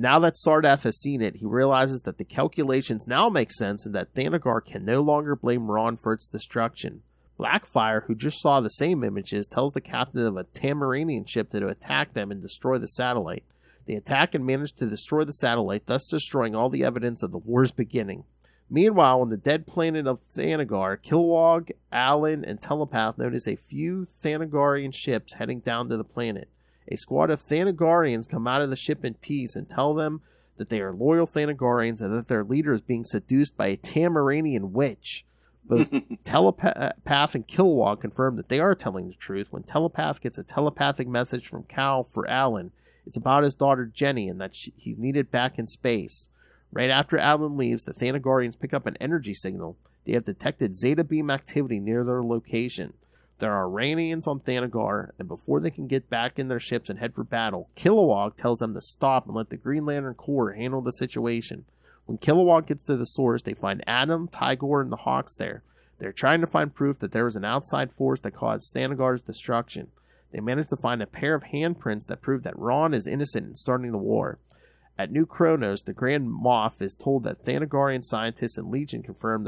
Now that Sardath has seen it, he realizes that the calculations now make sense and that Thanagar can no longer blame Rann for its destruction. Blackfire, who just saw the same images, tells the captain of a Tamaranian ship to attack them and destroy the satellite. They attack and manage to destroy the satellite, thus destroying all the evidence of the war's beginning. Meanwhile, on the dead planet of Thanagar, Kilowog, Alan, and Telepath notice a few Thanagarian ships heading down to the planet. A squad of Thanagarians come out of the ship in peace and tell them that they are loyal Thanagarians and that their leader is being seduced by a Tamaranian witch. Both Telepath and Kilowog confirm that they are telling the truth when Telepath gets a telepathic message from Cal for Alan. It's about his daughter Jenny and that he's needed back in space. Right after Alan leaves, the Thanagarians pick up an energy signal. They have detected Zeta Beam activity near their location. There are Rannians on Thanagar, and before they can get back in their ships and head for battle, Kilowog tells them to stop and let the Green Lantern Corps handle the situation. When Kilowog gets to the source, they find Adam, Tigor, and the Hawks there. They're trying to find proof that there was an outside force that caused Thanagar's destruction. They manage to find a pair of handprints that prove that Rann is innocent in starting the war. At New Kronos, the Grand Moff is told that Thanagarian scientists and Legion confirm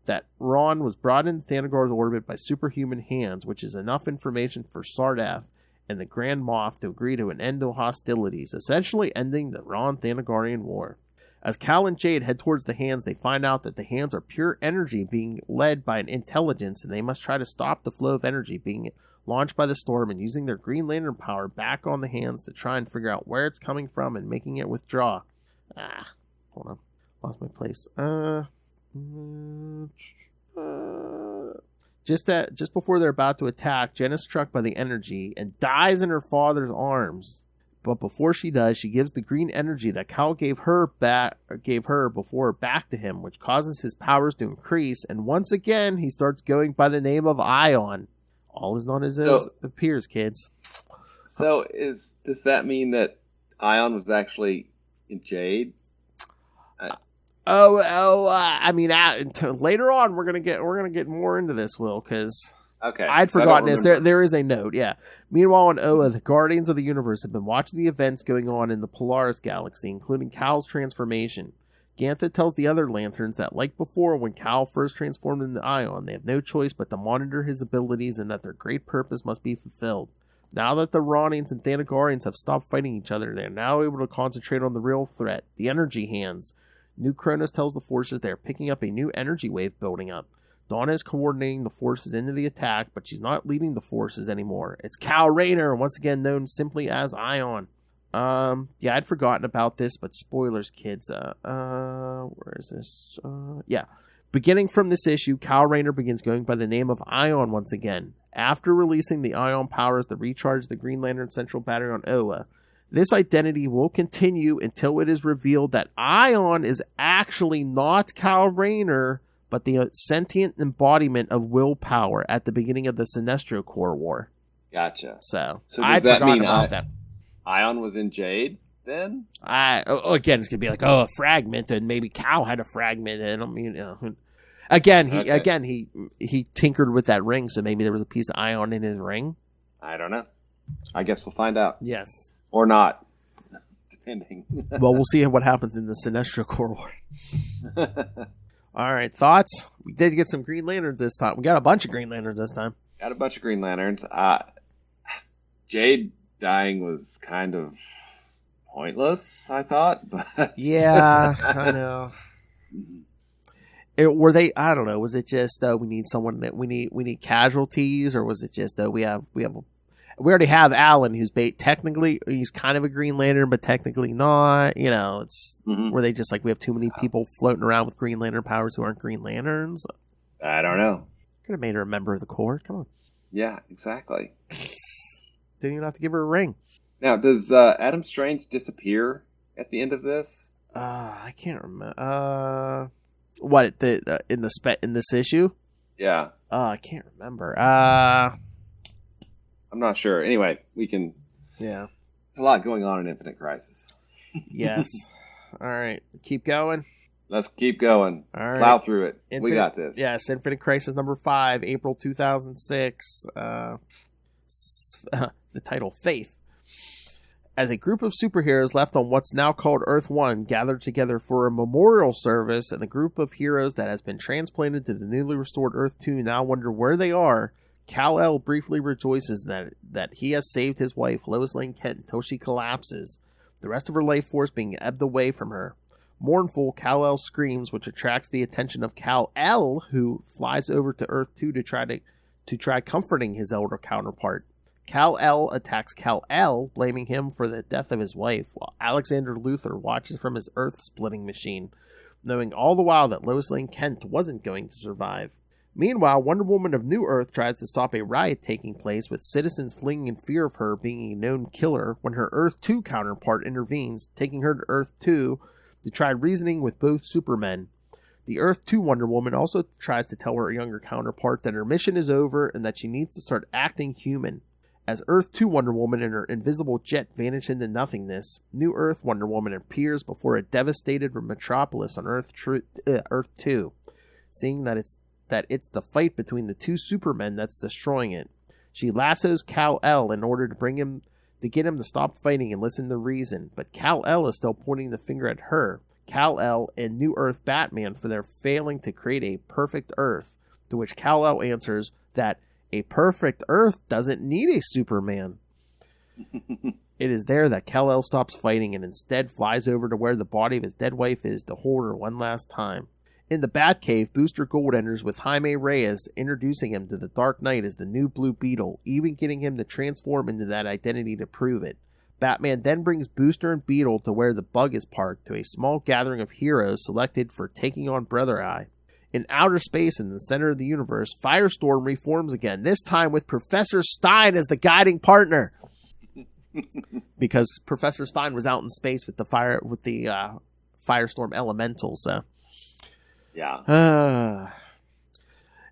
that Rann was brought into Thanagar's orbit by superhuman hands, which is enough information for Sardath and the Grand Moff to agree to an end to hostilities, essentially ending the Rann-Thanagarian War. As Cal and Jade head towards the hands, they find out that the hands are pure energy being led by an intelligence, and they must try to stop the flow of energy being launched by the storm and using their Green Lantern power back on the hands to try and figure out where it's coming from and making it withdraw. Hold on. Lost my place. Just before they're about to attack, Jen is struck by the energy and dies in her father's arms. But before she does, she gives the green energy that Cal gave her before back to him, which causes his powers to increase, and once again he starts going by the name of Ion. All is not as it appears, kids. So does that mean that Ion was actually in Jade? I mean, later on we're gonna get more into this, Will, because I'd forgotten this. There is a note, yeah. Meanwhile, in Oa, the Guardians of the Universe have been watching the events going on in the Polaris Galaxy, including Cal's transformation. Ganthet tells the other Lanterns that, like before when Cal first transformed into Ion, they have no choice but to monitor his abilities and that their great purpose must be fulfilled. Now that the Rannians and Thanagarians have stopped fighting each other, they are now able to concentrate on the real threat, the energy hands. New Kronos tells the forces they are picking up a new energy wave building up. Donna is coordinating the forces into the attack, but she's not leading the forces anymore. It's Kal Rayner, once again known simply as Ion. Yeah, I'd forgotten about this, but spoilers, kids. Where is this? Yeah. Beginning from this issue, Kal Rayner begins going by the name of Ion once again. After releasing the Ion powers that recharge the Green Lantern Central Battery on Oa, this identity will continue until it is revealed that Ion is actually not Kal Rayner, but the sentient embodiment of willpower at the beginning of the Sinestro Corps War. Gotcha. So does that mean Ion was in Jade then? Again, it's gonna be like, a fragment, and maybe Cal had a fragment, and I mean, again, he tinkered with that ring, so maybe there was a piece of Ion in his ring. I don't know. I guess we'll find out. Yes, or not, depending. Well, we'll see what happens in the Sinestro Corps War. All right, thoughts? We did get some Green Lanterns this time. We got a bunch of Green Lanterns this time. Got a bunch of Green Lanterns. Jade dying was kind of pointless, I thought. But yeah, I know. Were they? I don't know. Was it just we need someone that we need casualties, or was it just we already have Alan, who's technically he's kind of a Green Lantern, but technically not. You know, it's were they just like we have too many people floating around with Green Lantern powers who aren't Green Lanterns? I don't know. Could have made her a member of the Corps. Come on. Yeah, exactly. Didn't even have to give her a ring. Now, does Adam Strange disappear at the end of this? I can't remember. What in this issue? Yeah. I can't remember. I'm not sure. Anyway, we can. Yeah. There's a lot going on in Infinite Crisis. Yes. All right. Keep going. Let's keep going. All right. Plow through it. We got this. Yes. Infinite Crisis number 5, April 2006. The title, Faith. As a group of superheroes left on what's now called Earth 1 gather together for a memorial service, and the group of heroes that has been transplanted to the newly restored Earth 2 now wonder where they are, Kal-El briefly rejoices that he has saved his wife, Lois Lane Kent, until she collapses, the rest of her life force being ebbed away from her. Mournful, Kal-El screams, which attracts the attention of Kal-El, who flies over to Earth 2 to try comforting his elder counterpart. Kal-El attacks Kal-El, blaming him for the death of his wife, while Alexander Luthor watches from his Earth-splitting machine, knowing all the while that Lois Lane Kent wasn't going to survive. Meanwhile, Wonder Woman of New Earth tries to stop a riot taking place, with citizens fleeing in fear of her being a known killer, when her Earth 2 counterpart intervenes, taking her to Earth 2 to try reasoning with both Supermen. The Earth 2 Wonder Woman also tries to tell her younger counterpart that her mission is over and that she needs to start acting human. As Earth 2 Wonder Woman and her invisible jet vanish into nothingness, New Earth Wonder Woman appears before a devastated metropolis on Earth 2, seeing that it's the fight between the two Supermen that's destroying it. She lassos Kal-El in order to get him to stop fighting and listen to reason, but Kal-El is still pointing the finger at her, Kal-El and New Earth Batman, for their failing to create a perfect Earth, to which Kal-El answers that a perfect Earth doesn't need a Superman. It is there that Kal-El stops fighting and instead flies over to where the body of his dead wife is to hold her one last time. In the Batcave, Booster Gold enters with Jaime Reyes, introducing him to the Dark Knight as the new Blue Beetle, even getting him to transform into that identity to prove it. Batman then brings Booster and Beetle to where the Bug is parked, to a small gathering of heroes selected for taking on Brother Eye. In outer space, in the center of the universe, Firestorm reforms again, this time with Professor Stein as the guiding partner. Because Professor Stein was out in space with the Firestorm Elemental, so... Yeah.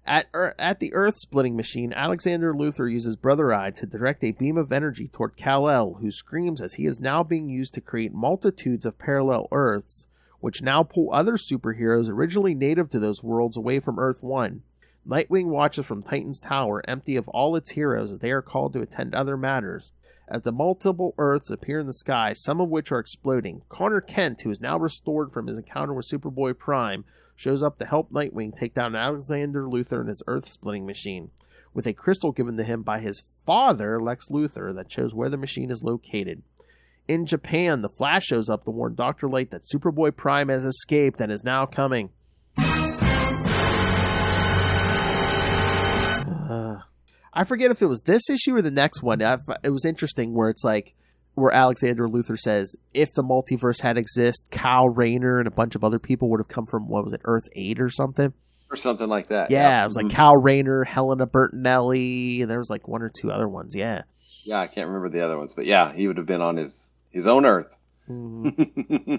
At the Earth-splitting machine, Alexander Luthor uses Brother Eye to direct a beam of energy toward Kal-El, who screams as he is now being used to create multitudes of parallel Earths, which now pull other superheroes originally native to those worlds away from Earth 1. Nightwing watches from Titan's Tower, empty of all its heroes, as they are called to attend other matters. As the multiple Earths appear in the sky, some of which are exploding, Connor Kent, who is now restored from his encounter with Superboy Prime, shows up to help Nightwing take down Alexander Luthor and his Earth-splitting machine, with a crystal given to him by his father, Lex Luthor, that shows where the machine is located. In Japan, the Flash shows up to warn Dr. Light that Superboy Prime has escaped and is now coming. I forget if it was this issue or the next one. It was interesting where it's like, where Alexander Luthor says, if the multiverse had existed, Kyle Rayner and a bunch of other people would have come from, what was it, Earth 8 or something? Or something like that. Yeah, it was like Kyle Rayner, Helena Bertinelli, and there was like one or two other ones, yeah. Yeah, I can't remember the other ones, but yeah, he would have been on his own Earth. Mm-hmm.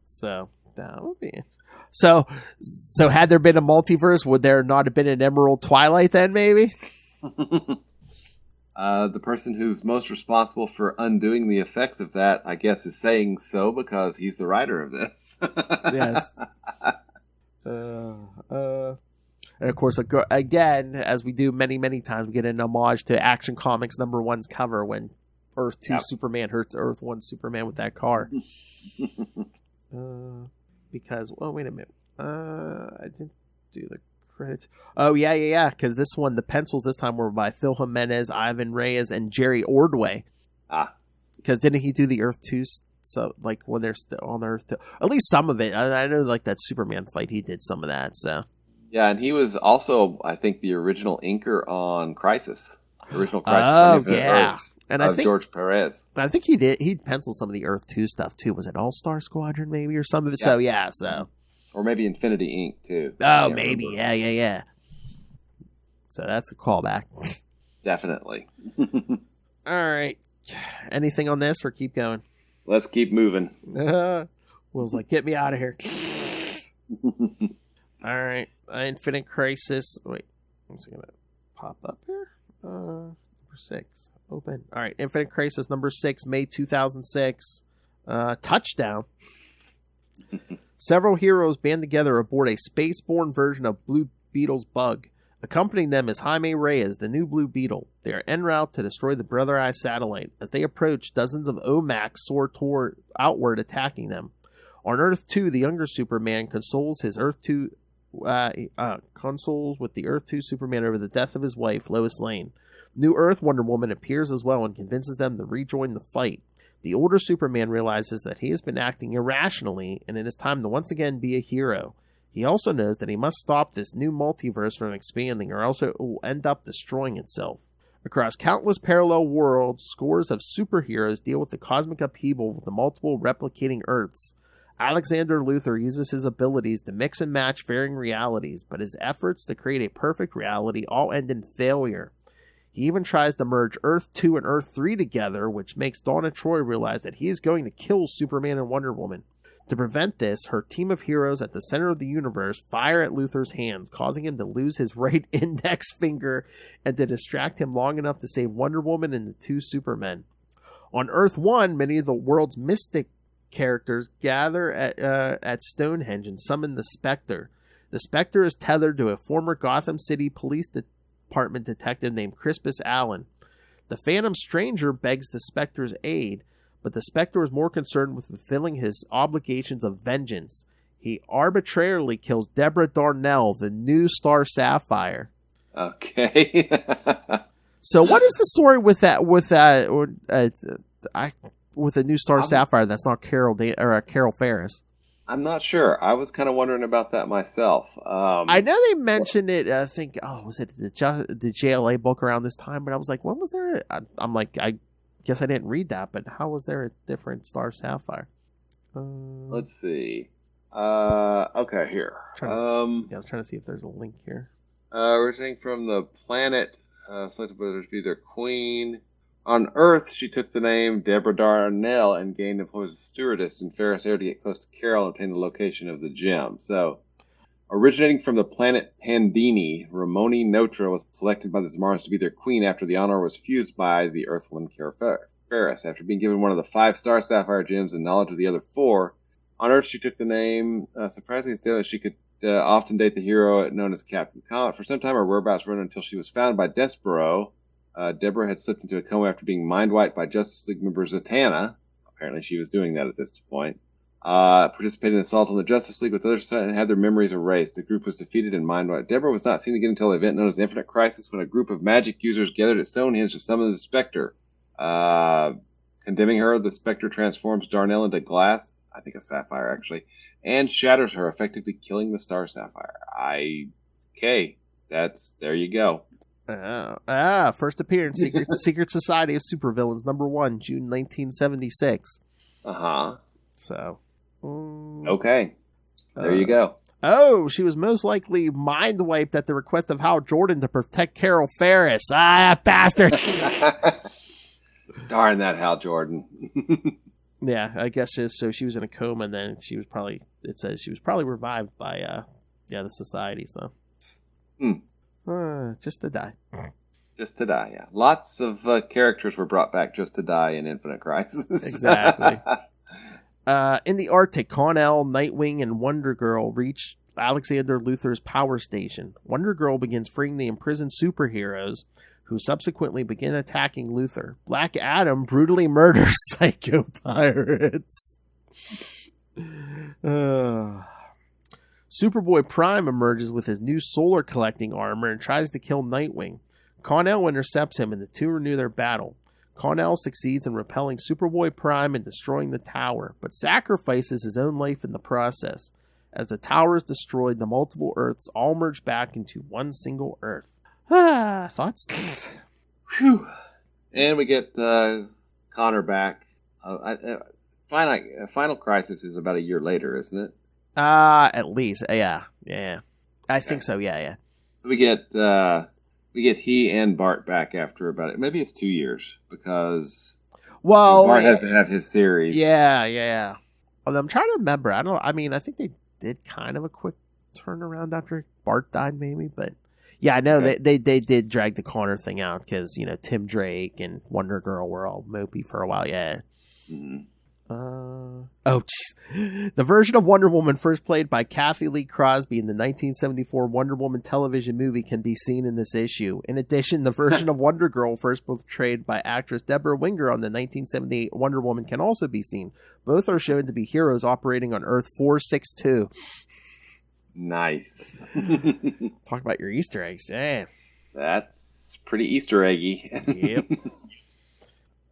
So, that would be it. So had there been a multiverse, would there not have been an Emerald Twilight then, maybe? The person who's most responsible for undoing the effects of that, I guess, is saying so because he's the writer of this. Yes. And of course, again, as we do many, many times, we get an homage to Action Comics #1's cover when Earth 2 Superman hurts Earth 1 Superman with that car. Because, well, wait a minute. I didn't do the credits. Oh, yeah. Because this one, the pencils this time were by Phil Jimenez, Ivan Reyes, and Jerry Ordway. Because didn't he do the Earth 2 so like when they're still on Earth 2? At least some of it. I know like that Superman fight, he did some of that, so. Yeah, and he was also, I think, the original inker on Crisis. Original Crisis. Oh, yeah. And I think George Perez. I think he penciled some of the Earth 2 stuff too. Was it All-Star Squadron maybe or some of it? Yeah. So. Or maybe Infinity Inc. too. Oh, maybe. Remember. Yeah. So that's a callback. Definitely. All right. Anything on this or keep going? Let's keep moving. Will's like, get me out of here. All right. Infinite Crisis. Wait. I'm just going to pop up here. Number 6. Open. All right. Infinite Crisis #6, May 2006. Touchdown. Several heroes band together aboard a spaceborne version of Blue Beetle's Bug. Accompanying them is Jaime Reyes, the new Blue Beetle. They are en route to destroy the Brother Eye satellite. As they approach, dozens of Omacs soar outward, attacking them. On Earth 2, the younger Superman consoles with the Earth 2 Superman over the death of his wife, Lois Lane. New Earth Wonder Woman appears as well and convinces them to rejoin the fight. The older Superman realizes that he has been acting irrationally, and it is time to once again be a hero. He also knows that he must stop this new multiverse from expanding, or else it will end up destroying itself. Across countless parallel worlds, scores of superheroes deal with the cosmic upheaval with the multiple replicating Earths. Alexander Luthor uses his abilities to mix and match varying realities, but his efforts to create a perfect reality all end in failure. He even tries to merge Earth 2 and Earth 3 together, which makes Donna Troy realize that he is going to kill Superman and Wonder Woman. To prevent this, her team of heroes at the center of the universe fire at Luthor's hands, causing him to lose his right index finger and to distract him long enough to save Wonder Woman and the two Supermen. On Earth 1, many of the world's mystic characters gather at Stonehenge and summon the Spectre. The Spectre is tethered to a former Gotham City Police Department detective named Crispus Allen. The Phantom Stranger begs the Spectre's aid, but the Spectre is more concerned with fulfilling his obligations of vengeance. He arbitrarily kills Deborah Darnell, the new Star Sapphire. Okay. So what is the story with that? With the new Star Sapphire that's not Carol Ferris? I'm not sure. I was kind of wondering about that myself. I know they mentioned it. I think, was it the JLA book around this time? But I was like, when was there? I'm like, I guess I didn't read that. But how was there a different Star Sapphire? Let's see. Okay, here. I was trying to see if there's a link here. Originating from the planet selected by to be their queen. On Earth, she took the name Deborah Darnell and gained employment as a stewardess in Ferris Air to get close to Carol and obtain the location of the gem. So, originating from the planet Pandini, Ramoni Notra was selected by the Zamarans to be their queen after the honor was fused by the Earthling Carol Ferris. After being given one of the 5 Star Sapphire gems and knowledge of the other 4, on Earth she took the name, surprisingly still, she could often date the hero known as Captain Comet. For some time, her whereabouts run until she was found by Despero. Deborah had slipped into a coma after being mind-wiped by Justice League member Zatanna. Apparently she was doing that at this point. Participated in an assault on the Justice League with others and had their memories erased. The group was defeated and mind-wiped. Deborah was not seen again until the event known as the Infinite Crisis, when a group of magic users gathered at Stonehenge to summon the Spectre. Condemning her, the Spectre transforms Darnell into glass, I think a sapphire actually, and shatters her, effectively killing the Star Sapphire. There you go. First appearance, Secret Society of Supervillains, #1, June 1976. So. Okay. There you go. She was most likely mind wiped at the request of Hal Jordan to protect Carol Ferris. Bastard! Darn that Hal Jordan. Yeah, I guess so. She was in a coma, and then she was probably revived by the Society. So. Just to die. Just to die, yeah. Lots of characters were brought back just to die in Infinite Crisis. Exactly. In the Arctic, Con-El, Nightwing, and Wonder Girl reach Alexander Luthor's power station. Wonder Girl begins freeing the imprisoned superheroes, who subsequently begin attacking Luthor. Black Adam brutally murders Psycho Pirates. Superboy Prime emerges with his new solar collecting armor and tries to kill Nightwing. Con-El intercepts him and the two renew their battle. Con-El succeeds in repelling Superboy Prime and destroying the tower, but sacrifices his own life in the process. As the tower is destroyed, the multiple Earths all merge back into one single Earth. Thoughts? Whew. And we get Connor back. Final Crisis is about a year later, isn't it? At least, yeah. I think so. Yeah. So we get he and Bart back after about it. Maybe it's 2 years because Bart has to have his series. Yeah. Although I'm trying to remember. I think they did kind of a quick turnaround after Bart died, maybe. But yeah, I know they did drag the Connor thing out because Tim Drake and Wonder Girl were all mopey for a while. Yeah. Mm-hmm. The version of Wonder Woman first played by Kathy Lee Crosby in the 1974 Wonder Woman television movie can be seen in this issue. In addition, the version of Wonder Girl first portrayed by actress Deborah Winger on the 1978 Wonder Woman can also be seen. Both are shown to be heroes operating on Earth 462. Nice. Talk about your Easter eggs. Yeah. That's pretty Easter eggy. Yep.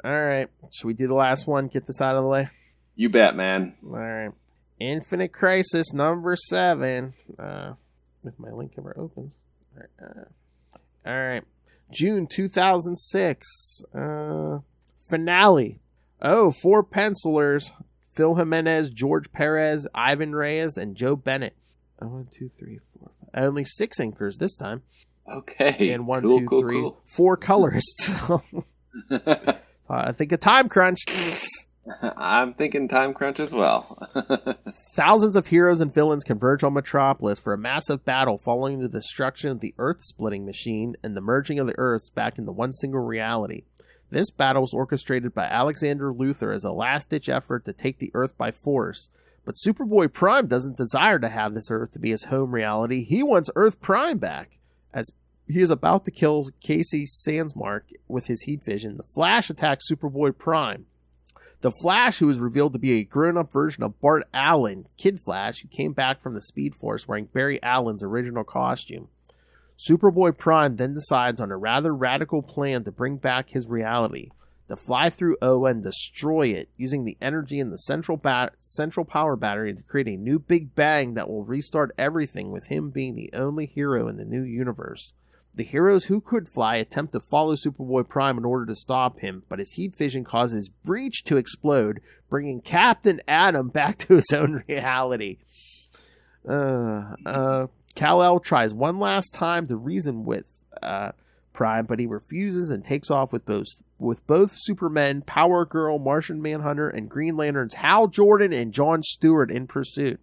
All right. Should we do the last one? Get this out of the way? You bet, man. All right. Infinite Crisis number 7. If my link ever opens. All right. June 2006. Finale. 4 pencilers. Phil Jimenez, George Perez, Ivan Reyes, and Joe Bennett. 1, 2, 3, 4, 5. Only 6 inkers this time. Okay. And 1, cool, 2, cool, 3, cool. 4 colorists. I think a time crunch. I'm thinking time crunch as well. Thousands of heroes and villains converge on Metropolis for a massive battle following the destruction of the Earth-splitting machine and the merging of the Earths back into one single reality. This battle was orchestrated by Alexander Luthor as a last-ditch effort to take the Earth by force. But Superboy Prime doesn't desire to have this Earth to be his home reality. He wants Earth Prime back. As he is about to kill Casey Sandsmark with his heat vision, the Flash attacks Superboy Prime. The Flash, who is revealed to be a grown-up version of Bart Allen, Kid Flash, who came back from the Speed Force wearing Barry Allen's original costume. Superboy Prime then decides on a rather radical plan to bring back his reality, to fly through Oa and destroy it, using the energy in the central power battery to create a new Big Bang that will restart everything, with him being the only hero in the new universe. The heroes who could fly attempt to follow Superboy Prime in order to stop him, but his heat vision causes Breach to explode, bringing Captain Atom back to his own reality. Kal-El tries one last time to reason with Prime, but he refuses and takes off with both Supermen, Power Girl, Martian Manhunter, and Green Lantern's Hal Jordan and John Stewart in pursuit.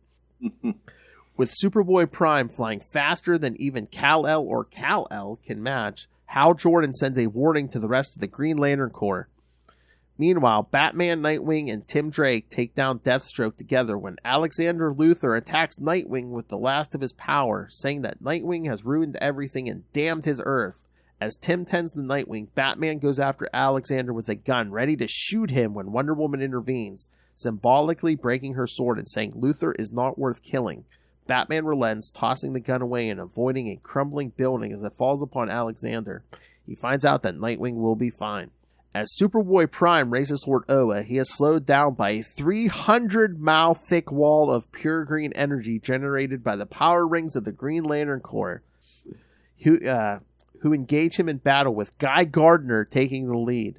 With Superboy Prime flying faster than even Kal-El or Kal-El can match, Hal Jordan sends a warning to the rest of the Green Lantern Corps. Meanwhile, Batman, Nightwing, and Tim Drake take down Deathstroke together when Alexander Luthor attacks Nightwing with the last of his power, saying that Nightwing has ruined everything and damned his Earth. As Tim tends to Nightwing, Batman goes after Alexander with a gun, ready to shoot him when Wonder Woman intervenes, symbolically breaking her sword and saying Luthor is not worth killing. Batman relents, tossing the gun away and avoiding a crumbling building as it falls upon Alexander. He finds out that Nightwing will be fine. As Superboy Prime races toward Oa, he is slowed down by a 300-mile thick wall of pure green energy generated by the power rings of the Green Lantern Corps, who engage him in battle, with Guy Gardner taking the lead.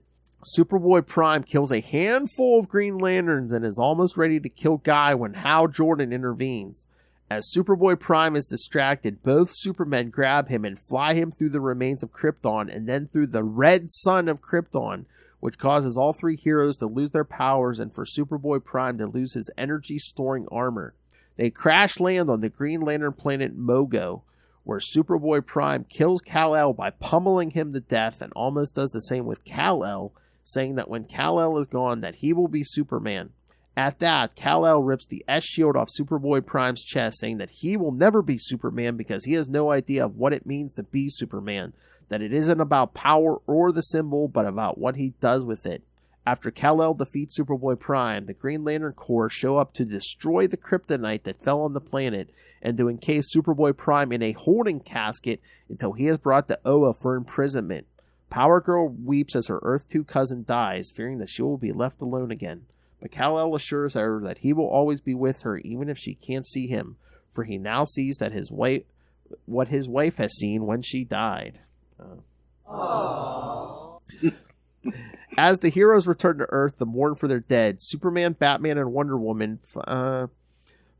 Superboy Prime kills a handful of Green Lanterns and is almost ready to kill Guy when Hal Jordan intervenes. As Superboy Prime is distracted, both Supermen grab him and fly him through the remains of Krypton and then through the red sun of Krypton, which causes all 3 heroes to lose their powers and for Superboy Prime to lose his energy-storing armor. They crash land on the Green Lantern planet Mogo, where Superboy Prime kills Kal-El by pummeling him to death and almost does the same with Kal-El, saying that when Kal-El is gone that he will be Superman. At that, Kal-El rips the S-shield off Superboy Prime's chest, saying that he will never be Superman because he has no idea of what it means to be Superman, that it isn't about power or the symbol, but about what he does with it. After Kal-El defeats Superboy Prime, the Green Lantern Corps show up to destroy the kryptonite that fell on the planet and to encase Superboy Prime in a holding casket until he is brought to Oa for imprisonment. Power Girl weeps as her Earth 2 cousin dies, fearing that she will be left alone again. But Kal-El assures her that he will always be with her even if she can't see him, for he now sees that what his wife has seen when she died. As the heroes return to Earth to mourn for their dead, Superman, Batman, and Wonder Woman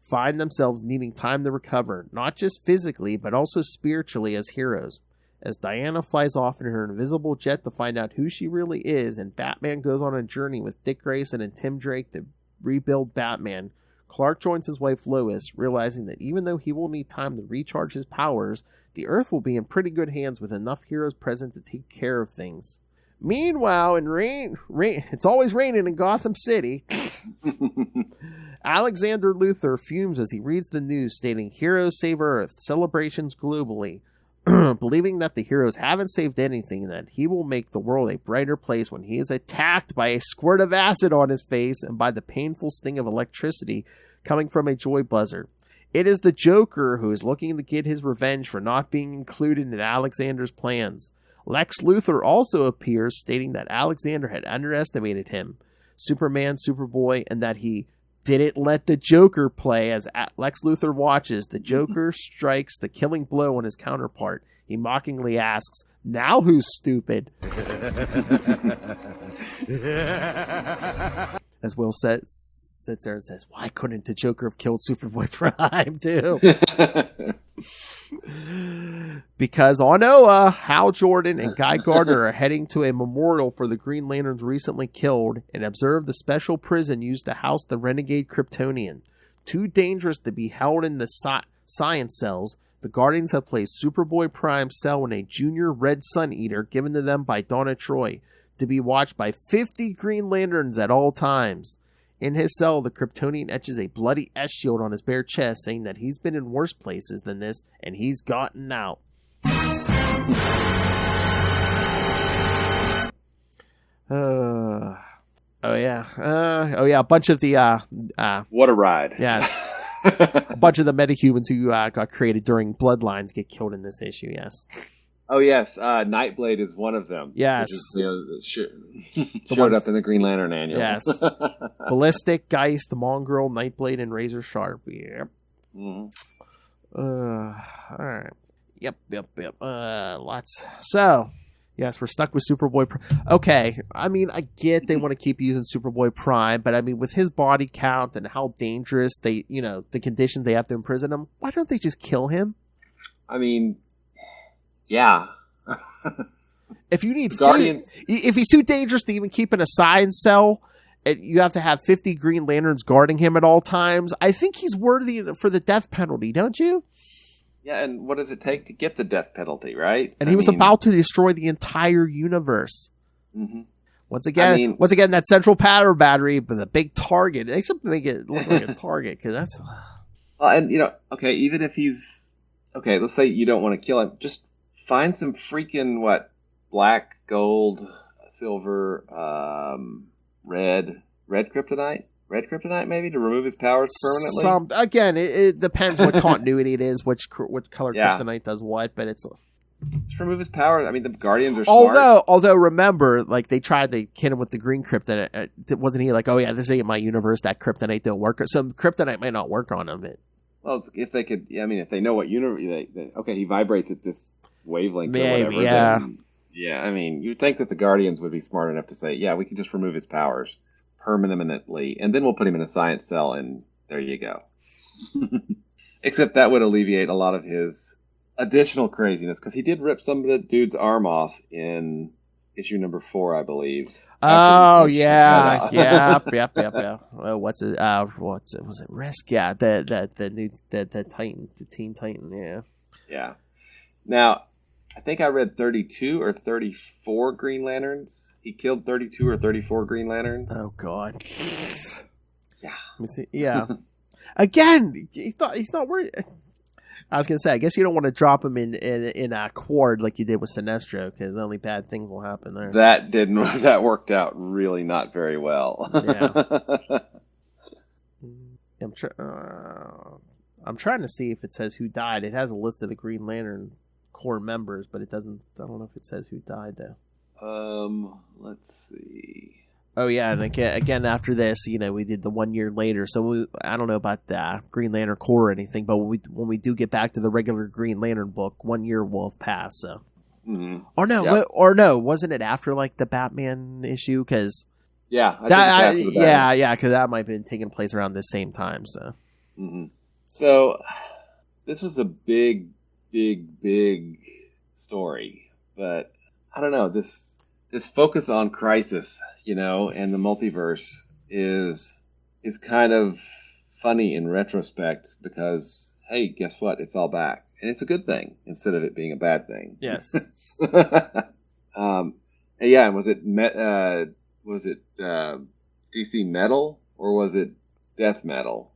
find themselves needing time to recover, not just physically, but also spiritually as heroes. As Diana flies off in her invisible jet to find out who she really is, and Batman goes on a journey with Dick Grayson and Tim Drake to rebuild Batman, Clark joins his wife Lois, realizing that even though he will need time to recharge his powers, the Earth will be in pretty good hands with enough heroes present to take care of things. Meanwhile, in rain, it's always raining in Gotham City. Alexander Luthor fumes as he reads the news stating "Heroes Save Earth, celebrations globally." Believing that the heroes haven't saved anything and that he will make the world a brighter place when he is attacked by a squirt of acid on his face and by the painful sting of electricity coming from a joy buzzer. It is the Joker who is looking to get his revenge for not being included in Alexander's plans. Lex Luthor also appears, stating that Alexander had underestimated him, Superman, Superboy, and that he didn't let the Joker play. As Lex Luthor watches, the Joker strikes the killing blow on his counterpart. He mockingly asks, "Now who's stupid?" As Will sits there and says, "Why couldn't the Joker have killed Superboy Prime too?" Because on Oa, Hal Jordan and Guy Gardner are heading to a memorial for the Green Lanterns recently killed and observe the special prison used to house the renegade Kryptonian. Too dangerous to be held in the science cells, the Guardians have placed Superboy Prime's cell in a junior Red Sun Eater given to them by Donna Troy, to be watched by 50 Green Lanterns at all times. In his cell, the Kryptonian etches a bloody S shield on his bare chest, saying that he's been in worse places than this, and he's gotten out. A bunch of the what a ride! Yes, a bunch of the metahumans who got created during Bloodlines get killed in this issue. Yes. Oh yes, Nightblade is one of them. Yes, showed up in the Green Lantern annual. Yes, Ballistic, Geist, Mongrel, Nightblade, and Razor Sharp. Yep. Mm-hmm. All right. Yep. Lots. So, yes, we're stuck with Superboy. Okay, I mean, I get they want to keep using Superboy Prime, but I mean, with his body count and how dangerous the conditions they have to imprison him, why don't they just kill him? I mean. Yeah. If you need Guardians, if he's too dangerous to even keep in a science cell, and you have to have 50 Green Lanterns guarding him at all times, I think he's worthy for the death penalty, don't you? Yeah, and what does it take to get the death penalty, right? And he was about to destroy the entire universe. Mm-hmm. Once again, that central power battery, but the big target. They should make it look like a target, because that's. And okay, even if he's okay, let's say you don't want to kill him, just. Find some freaking, black, gold, silver, red kryptonite? Red kryptonite, maybe, to remove his powers permanently? Again, it depends what continuity it is, which color kryptonite does what, but it's... Just remove his powers. I mean, the Guardians are smart. Although remember, they tried to hit him with the green kryptonite. Wasn't he like, oh yeah, this ain't my universe, that kryptonite don't work? So kryptonite might not work on him. Well, if they could... I mean, if they know what universe... Okay, he vibrates at this... wavelength maybe, or whatever. Yeah. Yeah, I mean, you'd think that the Guardians would be smart enough to say, yeah, we can just remove his powers permanently, and then we'll put him in a science cell, and there you go. Except that would alleviate a lot of his additional craziness, because he did rip some of the dude's arm off in issue number 4, I believe. Oh, yeah. Yep. Oh, what's it? Was it Risk? Yeah, the new Titan, the Teen Titan, yeah. Yeah. Now, I think I read 32 or 34 Green Lanterns. He killed 32 or 34 Green Lanterns. Oh, God. Yeah. Let me see. Yeah. Again, he's not worried. I was going to say, I guess you don't want to drop him in a quad like you did with Sinestro, because only bad things will happen there. That worked out really not very well. Yeah. I'm trying to see if it says who died. It has a list of the Green Lantern core members, but it doesn't. I don't know if it says who died though. Let's see. Oh yeah, and again after this, we did the 1 year later. So I don't know about the Green Lantern Corps or anything, but when we do get back to the regular Green Lantern book, 1 year will have passed. So, or no, wasn't it after the Batman issue? Because because that might have been taking place around the same time. So, so this was a big story, but I don't know, this focus on Crisis, and the multiverse is kind of funny in retrospect, because hey, guess what? It's all back, and it's a good thing instead of it being a bad thing. Yes. Yeah. Was it DC Metal or was it Death Metal?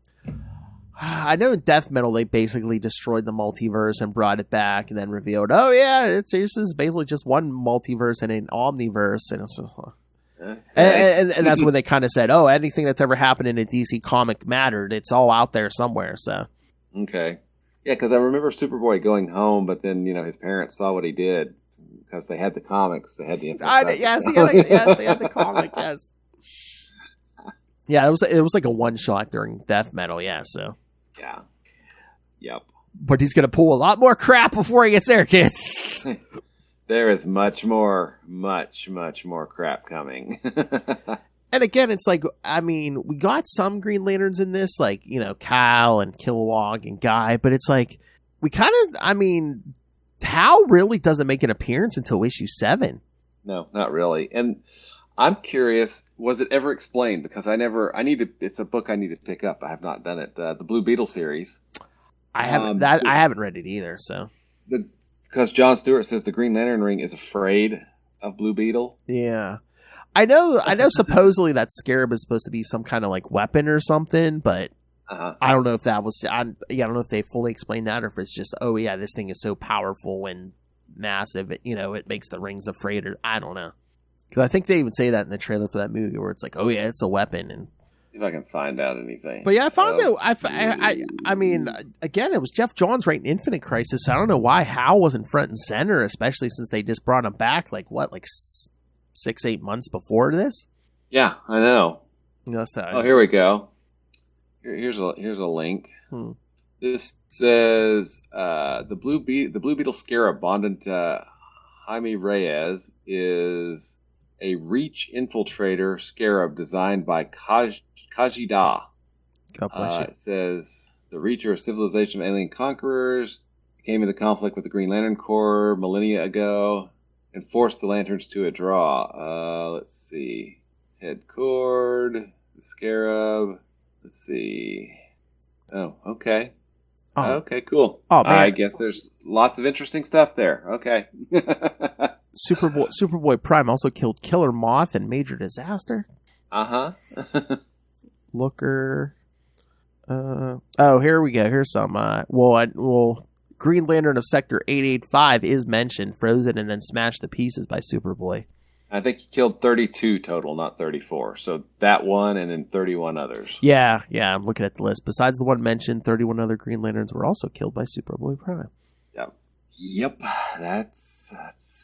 I know in Death Metal they basically destroyed the multiverse and brought it back, and then revealed, oh yeah, this is basically just one multiverse and an omniverse, and it's just and that's when they kind of said, oh, anything that's ever happened in a DC comic mattered. It's all out there somewhere. So okay, yeah, because I remember Superboy going home, but then his parents saw what he did, because they had the comics, they had the Yes, they had the comic. Yes. Yeah, it was like a one shot during Death Metal. Yeah, so. Yeah. Yep. But he's gonna pull a lot more crap before he gets there, kids. There is much more crap coming. And again, it's like, I mean, we got some Green Lanterns in this, like, you know, Kal and Kilowog and Guy, but it's like, we kind of, I mean, Hal really doesn't make an appearance until issue 7. No, not really. And I'm curious, was it ever explained? Because it's a book I need to pick up. I have not done it. The Blue Beetle series. I haven't read it either, so. Because Jon Stewart says the Green Lantern ring is afraid of Blue Beetle. Yeah. I know supposedly that Scarab is supposed to be some kind of like weapon or something, but I don't know if that was, I don't know if they fully explained that or if it's just, oh yeah, this thing is so powerful and massive, it makes the rings afraid, or I don't know. Because I think they even say that in the trailer for that movie where it's like, oh yeah, it's a weapon. And if I can find out anything. But yeah, I found out, I mean, again, it was Jeff Johns writing Infinite Crisis. So I don't know why Hal wasn't front and center, especially since they just brought him back, like 6-8 months before this. Yeah, I know. So, here we go. Here's a link. This says the Blue Beetle Scarab bonded to Jaime Reyes is a Reach infiltrator scarab designed by Kajida. God bless you. It says the Reach are a civilization of alien conquerors, came into conflict with the Green Lantern Corps millennia ago, and forced the Lanterns to a draw. Let's see. Head cord, the scarab. Let's see. Oh, okay. Oh. Okay, cool. Oh, man. I guess there's lots of interesting stuff there. Okay. Superboy Prime also killed Killer Moth in Major Disaster. Looker. Here we go. Here's some. Green Lantern of Sector 885 is mentioned, frozen and then smashed to pieces by Superboy. I think he killed 32 total, not 34. So that one and then 31 others. Yeah, I'm looking at the list. Besides the one mentioned, 31 other Green Lanterns were also killed by Superboy Prime. Yep, that's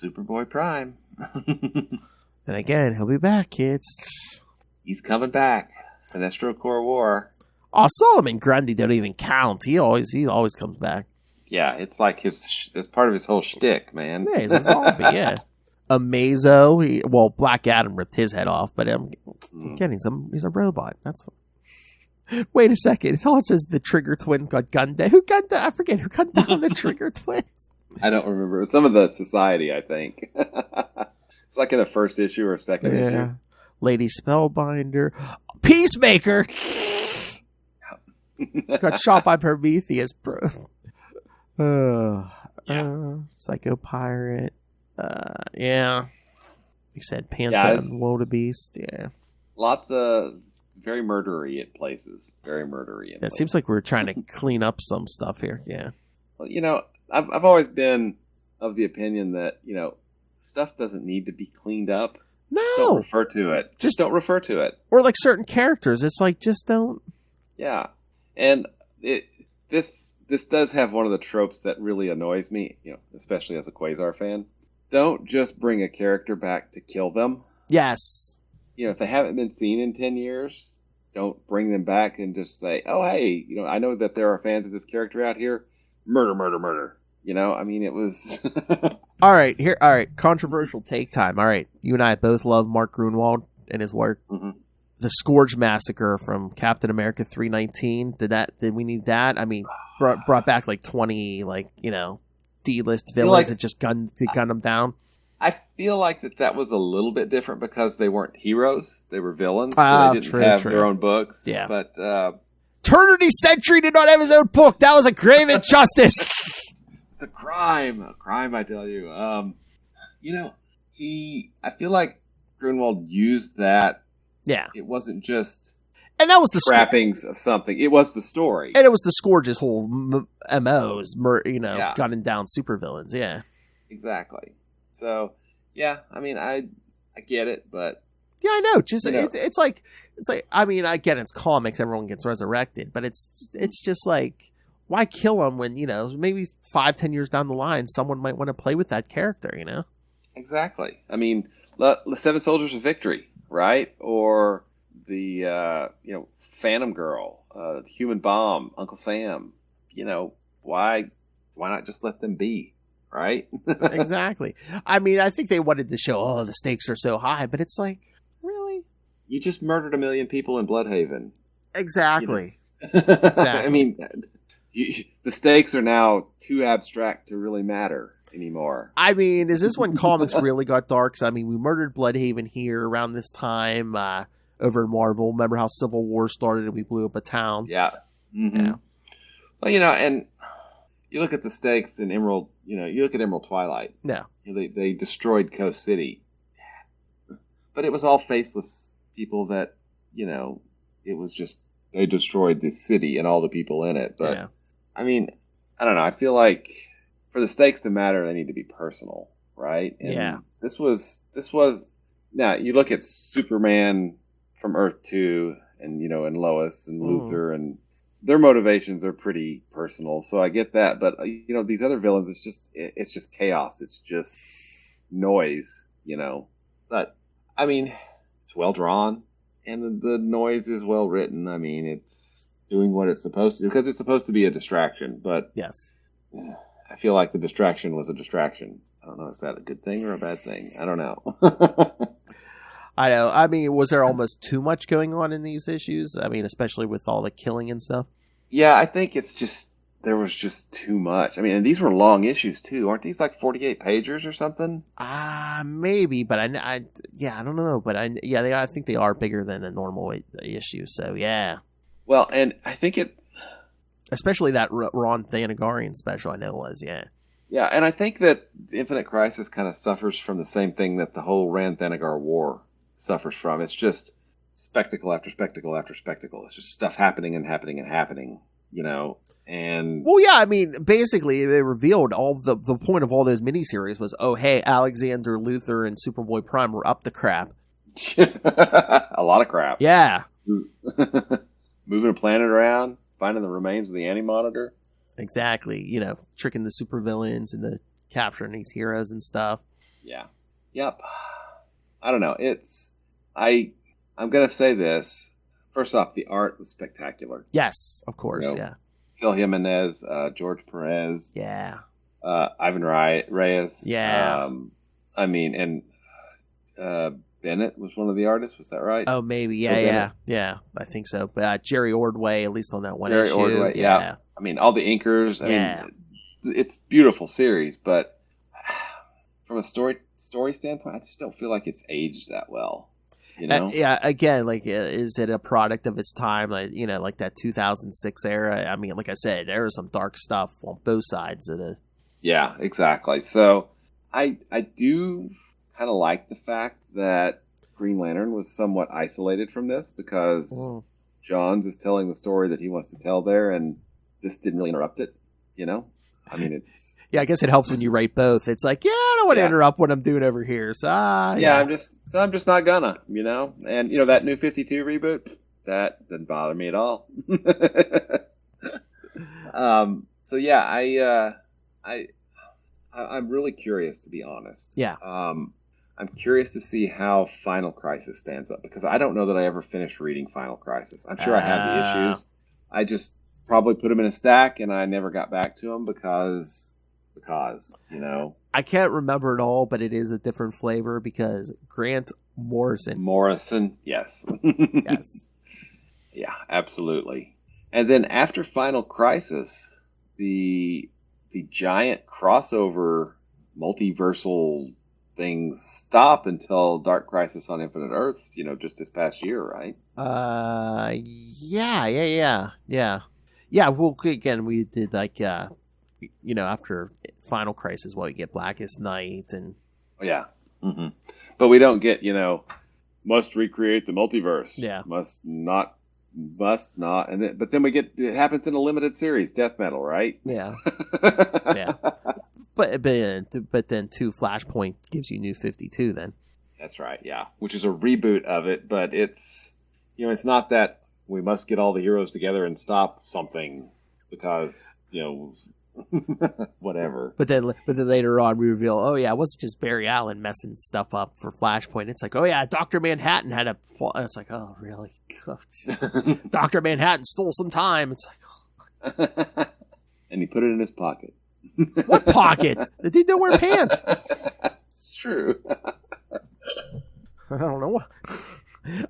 Superboy Prime. And again, he'll be back, kids. He's coming back. Sinestro Corps War. Oh, Solomon Grundy don't even count. He always comes back. Yeah, it's like it's part of his whole shtick, man. Yeah, he's a zombie, yeah. Amazo, Black Adam ripped his head off, but again, he's a robot. That's fine. Wait a second. It says the Trigger Twins got gunned down. Who gunned down? I forget who gunned down the Trigger Twins. I don't remember. Some of the Society, I think. It's like in a first issue or a second issue. Lady Spellbinder. Peacemaker! Got shot by Prometheus, bro. Psycho Pirate. He said Panther and Wildebeest. Yeah. Lots of very murdery at places. Very murdery. It seems like we're trying to clean up some stuff here. Yeah. Well, I've always been of the opinion that, stuff doesn't need to be cleaned up. No. Just don't refer to it. Just don't refer to it. Or like certain characters. It's like, just don't. Yeah. And this does have one of the tropes that really annoys me, especially as a Quasar fan. Don't just bring a character back to kill them. Yes. If they haven't been seen in 10 years, don't bring them back and just say, oh, hey, I know that there are fans of this character out here. Murder, murder, murder. It was... All right. Controversial take time. All right. You and I both love Mark Gruenwald and his work. Mm-hmm. The Scourge Massacre from Captain America 319. Did we need that? I mean, brought back like 20, D-list villains and just gunned them down. I feel like that was a little bit different because they weren't heroes; they were villains. So they didn't have their own books. Yeah, but Eternity Sentry did not have his own book. That was a grave injustice. It's a crime, I tell you. I feel like Grunwald used that. Yeah, it wasn't just. And that was the trappings of something. It was the story. And it was the Scourge's whole MOs, gunning down supervillains. Yeah. Exactly. So, yeah, I get it, but... Yeah, I know. Just it's like, I mean, I get it's comics, everyone gets resurrected, but it's just like, why kill them when, maybe 5-10 years down the line, someone might want to play with that character, Exactly. I mean, the Seven Soldiers of Victory, right? Or the Phantom Girl, Human Bomb, Uncle Sam. Why not just let them be, right? Exactly. I mean, I think they wanted to show, the stakes are so high, but it's like, really? You just murdered 1 million people in Bloodhaven. Exactly. Exactly. I mean, the stakes are now too abstract to really matter anymore. I mean, is this when comics really got dark? 'Cause, I mean, we murdered Bloodhaven here around this time over in Marvel. Remember how Civil War started and we blew up a town? Yeah. Mm-hmm. Yeah. Well, and you look at the stakes in Emerald, you look at Emerald Twilight. Yeah. They destroyed Coast City. But it was all faceless people that, it was just, they destroyed the city and all the people in it. But, yeah. I mean, I don't know. I feel like for the stakes to matter, they need to be personal, right? And yeah. This was, now you look at Superman from Earth 2 and, and Lois and Luthor and their motivations are pretty personal. So I get that. But, these other villains, it's just chaos. It's just noise, But, I mean, it's well drawn and the noise is well written. I mean, it's doing what it's supposed to do because it's supposed to be a distraction. But yes. I feel like the distraction was a distraction. I don't know. Is that a good thing or a bad thing? I don't know. I know. I mean, was there almost too much going on in these issues? I mean, especially with all the killing and stuff. Yeah, I think there was just too much. I mean, and these were long issues too. Aren't these like 48 pagers or something? Maybe, but I don't know. But I think they are bigger than a normal issue. So yeah. Well, and I think especially that Rann-Thanagar special, I know was, yeah. Yeah, and I think that Infinite Crisis kind of suffers from the same thing that the whole Rann-Thanagar War suffers from. It's just spectacle after spectacle after spectacle. It's just stuff happening and happening and happening, and... Well, yeah, I mean, basically, they revealed all the point of all those miniseries was, oh, hey, Alexander Luthor and Superboy Prime were up to crap. A lot of crap. Yeah. Moving a planet around. Finding the remains of the Anti-Monitor. Exactly. Tricking the supervillains and capturing these heroes and stuff. Yeah. Yep. I don't know. I'm going to say this. First off, the art was spectacular. Yes, of course, yeah. Phil Jimenez, George Perez. Yeah. Ivan Reyes. Yeah. I mean, and Bennett was one of the artists. Was that right? Oh, maybe. Yeah. I think so. But Jerry Ordway, at least on that one Jerry issue. Ordway, yeah. I mean, all the inkers. I mean, it's a beautiful series, but from a story standpoint, I just don't feel like it's aged that well. Yeah. Again, like, is it a product of its time? Like, like that 2006 era. I mean, like I said, there was some dark stuff on both sides of the. Yeah, exactly. So I do kind of like the fact that Green Lantern was somewhat isolated from this because Johns is telling the story that he wants to tell there, and this didn't really interrupt it. I mean, it's... Yeah, I guess it helps when you write both. It's like, I don't want to interrupt what I'm doing over here. So, I'm just not gonna, And, that New 52 reboot, that didn't bother me at all. So, yeah, I'm really curious, to be honest. Yeah. I'm curious to see how Final Crisis stands up, because I don't know that I ever finished reading Final Crisis. I'm sure I had the issues. I just probably put them in a stack, and I never got back to them because I can't remember it all, but it is a different flavor because Grant Morrison. Yes. Yes. Yeah, absolutely. And then after Final Crisis, the giant crossover multiversal things stop until Dark Crisis on Infinite Earths, just this past year, right? Yeah, well, again, we did like, after Final Crisis, we get Blackest Night and... Yeah. Mm-hmm. But we don't get, must recreate the multiverse. Yeah. Must not. But then we get, it happens in a limited series, Death Metal, right? Yeah. Yeah. But then 2 Flashpoint gives you New 52 then. That's right, yeah. Which is a reboot of it, but it's, it's not that we must get all the heroes together and stop something because, Whatever. But then later on, we reveal, oh yeah, it wasn't just Barry Allen messing stuff up for Flashpoint. It's like, oh yeah, Dr. Manhattan had a. It's like, oh really? Dr. Manhattan stole some time. It's like, and he put it in his pocket. What pocket? The dude don't wear pants. It's true. I don't know.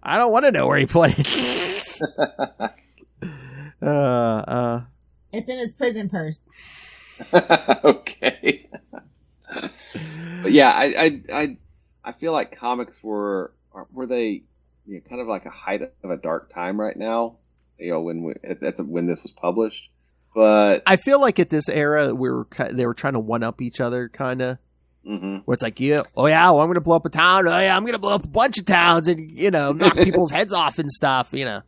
I don't want to know where he put it. It's in his prison purse. Okay. But yeah, I feel like comics were they kind of like a height of a dark time right now. When this was published. But I feel like at this era, they were trying to one up each other, kind of. Mm-hmm. Where it's like, I'm going to blow up a town. Oh yeah, I'm going to blow up a bunch of towns and knock people's heads off and stuff. And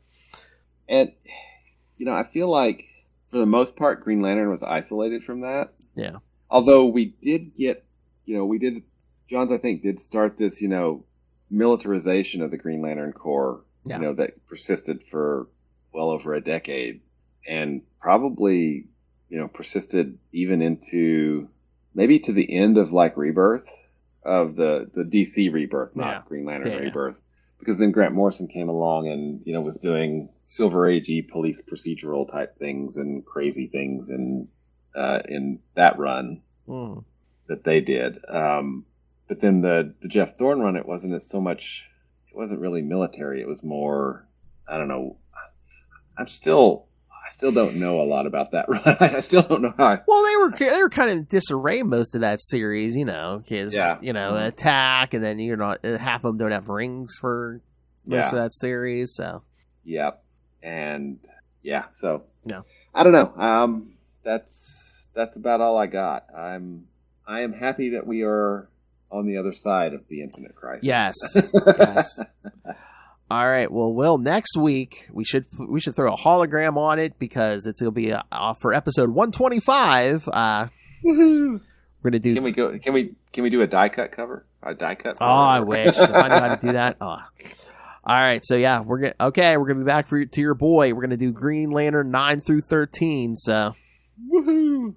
I feel like for the most part, Green Lantern was isolated from that. Yeah. Although we did get, Johns I think did start this, militarization of the Green Lantern Corps. Yeah. That persisted for well over a decade, and probably persisted even into. Maybe to the end of like Rebirth of the DC Rebirth, not Green Lantern Rebirth, because then Grant Morrison came along and was doing Silver Age-y police procedural type things and crazy things in that run that they did. But then the Jeff Thorne run, it wasn't really military. It was more, I don't know. I still don't know a lot about that run. I still don't know how. Well, they were kind of in disarray most of that series, because Attack, and then half of them don't have rings for most of that series. So yep, and so no, I don't know. That's about all I got. I am happy that we are on the other side of the Infinite Crisis. Yes. Yes. All right. Well, Will, next week we should throw a hologram on it because it'll be for episode 125. Woohoo! We're gonna do. Can we do a die cut cover? A die cut. Oh, I wish if I knew how to do that. Oh. All right. So yeah, we're gonna be back to your boy. We're gonna do Green Lantern 9 through 13. So. Woohoo!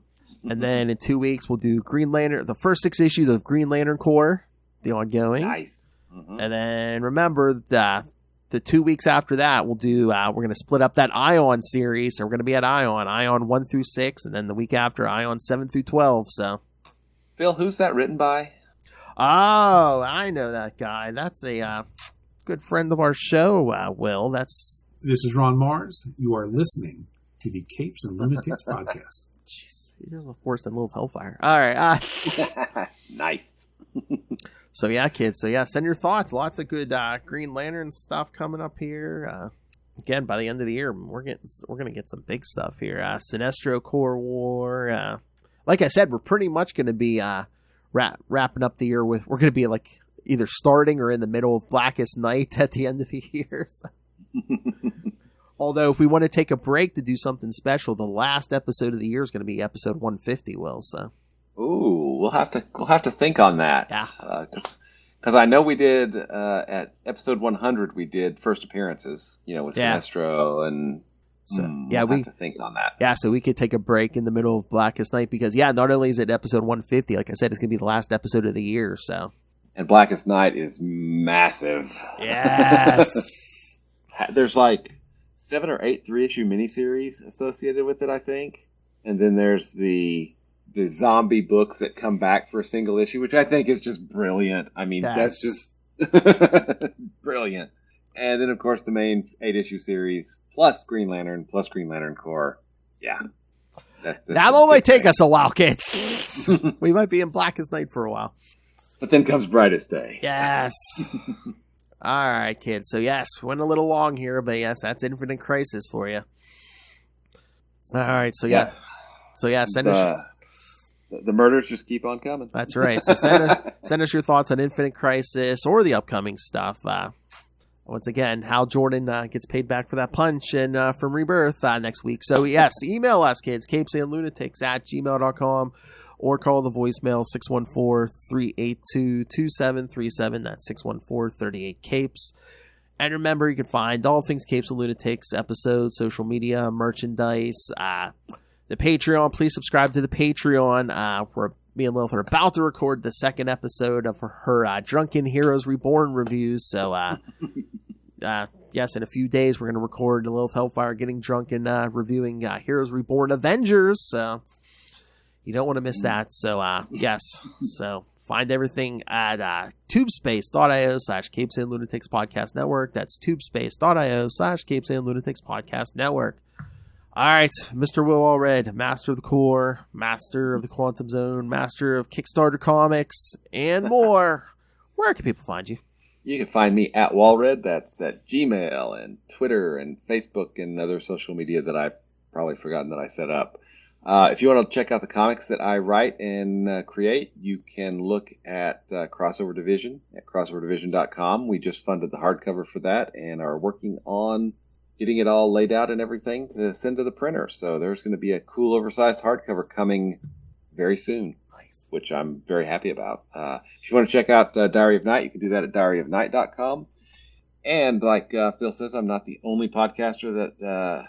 And then in 2 weeks we'll do Green Lantern, the first 6 issues of Green Lantern Corps, the ongoing. Nice. Mm-hmm. And then remember that. The 2 weeks after that, we'll do. We're going to split up that Ion series. So we're going to be at Ion 1 through 6, and then the week after Ion 7 through 12. So, Phil, who's that written by? Oh, I know that guy. That's a good friend of our show. Will, this is Ron Mars. You are listening to the Capes and Lunatics podcast. Jeez, you're worse than Little Hellfire. All right, nice. So yeah, kids. So yeah, send your thoughts. Lots of good Green Lantern stuff coming up here. Again, by the end of the year, we're gonna get some big stuff here. Sinestro Corps War. Like I said, we're pretty much gonna be wrapping up the year with. We're gonna be like either starting or in the middle of Blackest Night at the end of the year. So. Although, if we want to take a break to do something special, the last episode of the year is going to be episode 150. Will so. Ooh, we'll have to think on that. Yeah. Because I know we did at episode 100 we did first appearances, with Sinestro and so we have to think on that. Yeah, so we could take a break in the middle of Blackest Night because not only is it episode 150, like I said, it's going to be the last episode of the year. So. And Blackest Night is massive. Yes. There's like 7 or 8 3-issue miniseries associated with it, I think, and then there's the zombie books that come back for a single issue, which I think is just brilliant. I mean, that's just brilliant. And then, of course, the main 8-issue series, plus Green Lantern Corps. Yeah. That one might take us a while, kids. We might be in Blackest Night for a while. But then comes Brightest Day. Yes. All right, kids. So, yes, went a little long here, but yes, that's Infinite Crisis for you. All right. So, yeah. So, yeah, send us... The murders just keep on coming. That's right. So send us your thoughts on Infinite Crisis or the upcoming stuff. Once again, Hal Jordan gets paid back for that punch and from Rebirth next week. So, yes, email us, kids, CapesandLunatics@gmail.com or call the voicemail 614-382-2737. That's 614-38-CAPES. And remember, you can find all things Capes and Lunatics, episodes, social media, merchandise, the Patreon. Please subscribe to the Patreon. Me and Lilith are about to record the second episode of her Drunken Heroes Reborn reviews. So, yes, in a few days we're going to record Lilith Hellfire getting drunk and reviewing Heroes Reborn Avengers. So, you don't want to miss that. So, yes. So, find everything at tubespace.io/CapesandLunatics Podcast Network. That's tubespace.io/CapesandLunatics Podcast Network. All right, Mr. Will Allred, Master of the Core, Master of the Quantum Zone, Master of Kickstarter Comics, and more. Where can people find you? You can find me at Walred. That's at Gmail and Twitter and Facebook and other social media that I've probably forgotten that I set up. If you want to check out the comics that I write and create, you can look at Crossover Division at crossoverdivision.com. We just funded the hardcover for that and are working on getting it all laid out and everything to send to the printer. So there's going to be a cool oversized hardcover coming very soon, which I'm very happy about. If you want to check out Diary of Night, you can do that at diaryofnight.com. And like Phil says, I'm not the only podcaster that...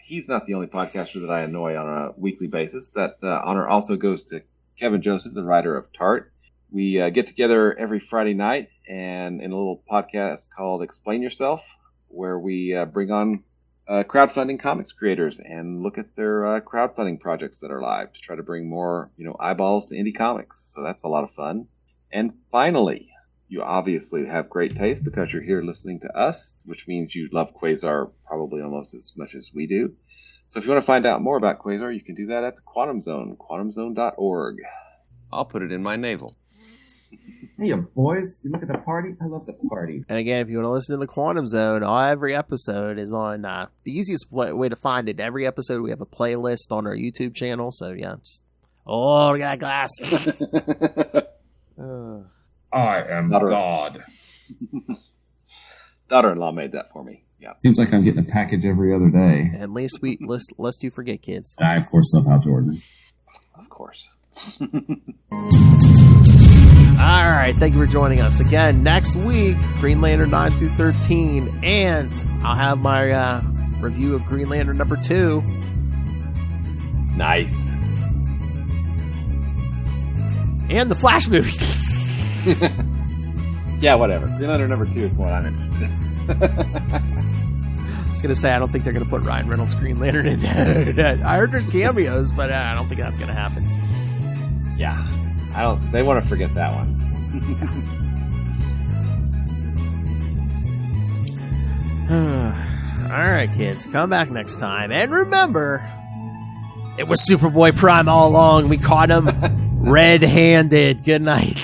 he's not the only podcaster that I annoy on a weekly basis. That honor also goes to Kevin Joseph, the writer of Tart. We get together every Friday night and in a little podcast called Explain Yourself, where we bring on crowdfunding comics creators and look at their crowdfunding projects that are live to try to bring more, eyeballs to indie comics. So that's a lot of fun. And finally, you obviously have great taste because you're here listening to us, which means you love Quasar probably almost as much as we do. So if you want to find out more about Quasar, you can do that at the Quantum Zone, quantumzone.org. I'll put it in my navel. Hey, boys, you look at the party? I love the party. And again, if you want to listen to the Quantum Zone, every episode is on the easiest way to find it. Every episode, we have a playlist on our YouTube channel. So, yeah, just, I got glass. I am God. Daughter-in-law made that for me. Yeah. Seems like I'm getting a package every other day. And lest you forget, kids. I, of course, love Hal Jordan. Of course. All right, thank you for joining us again. Next week, Green Lantern 9 through 13, and I'll have my review of Green Lantern number 2. Nice. And the Flash movie. Yeah, whatever. Green Lantern number 2 is what I'm interested in. I was going to say, I don't think they're going to put Ryan Reynolds' Green Lantern in. I heard there's cameos, but I don't think that's going to happen. Yeah. They want to forget that one. All right, kids, come back next time. And remember, it was Superboy Prime all along. We caught him red-handed. Good night.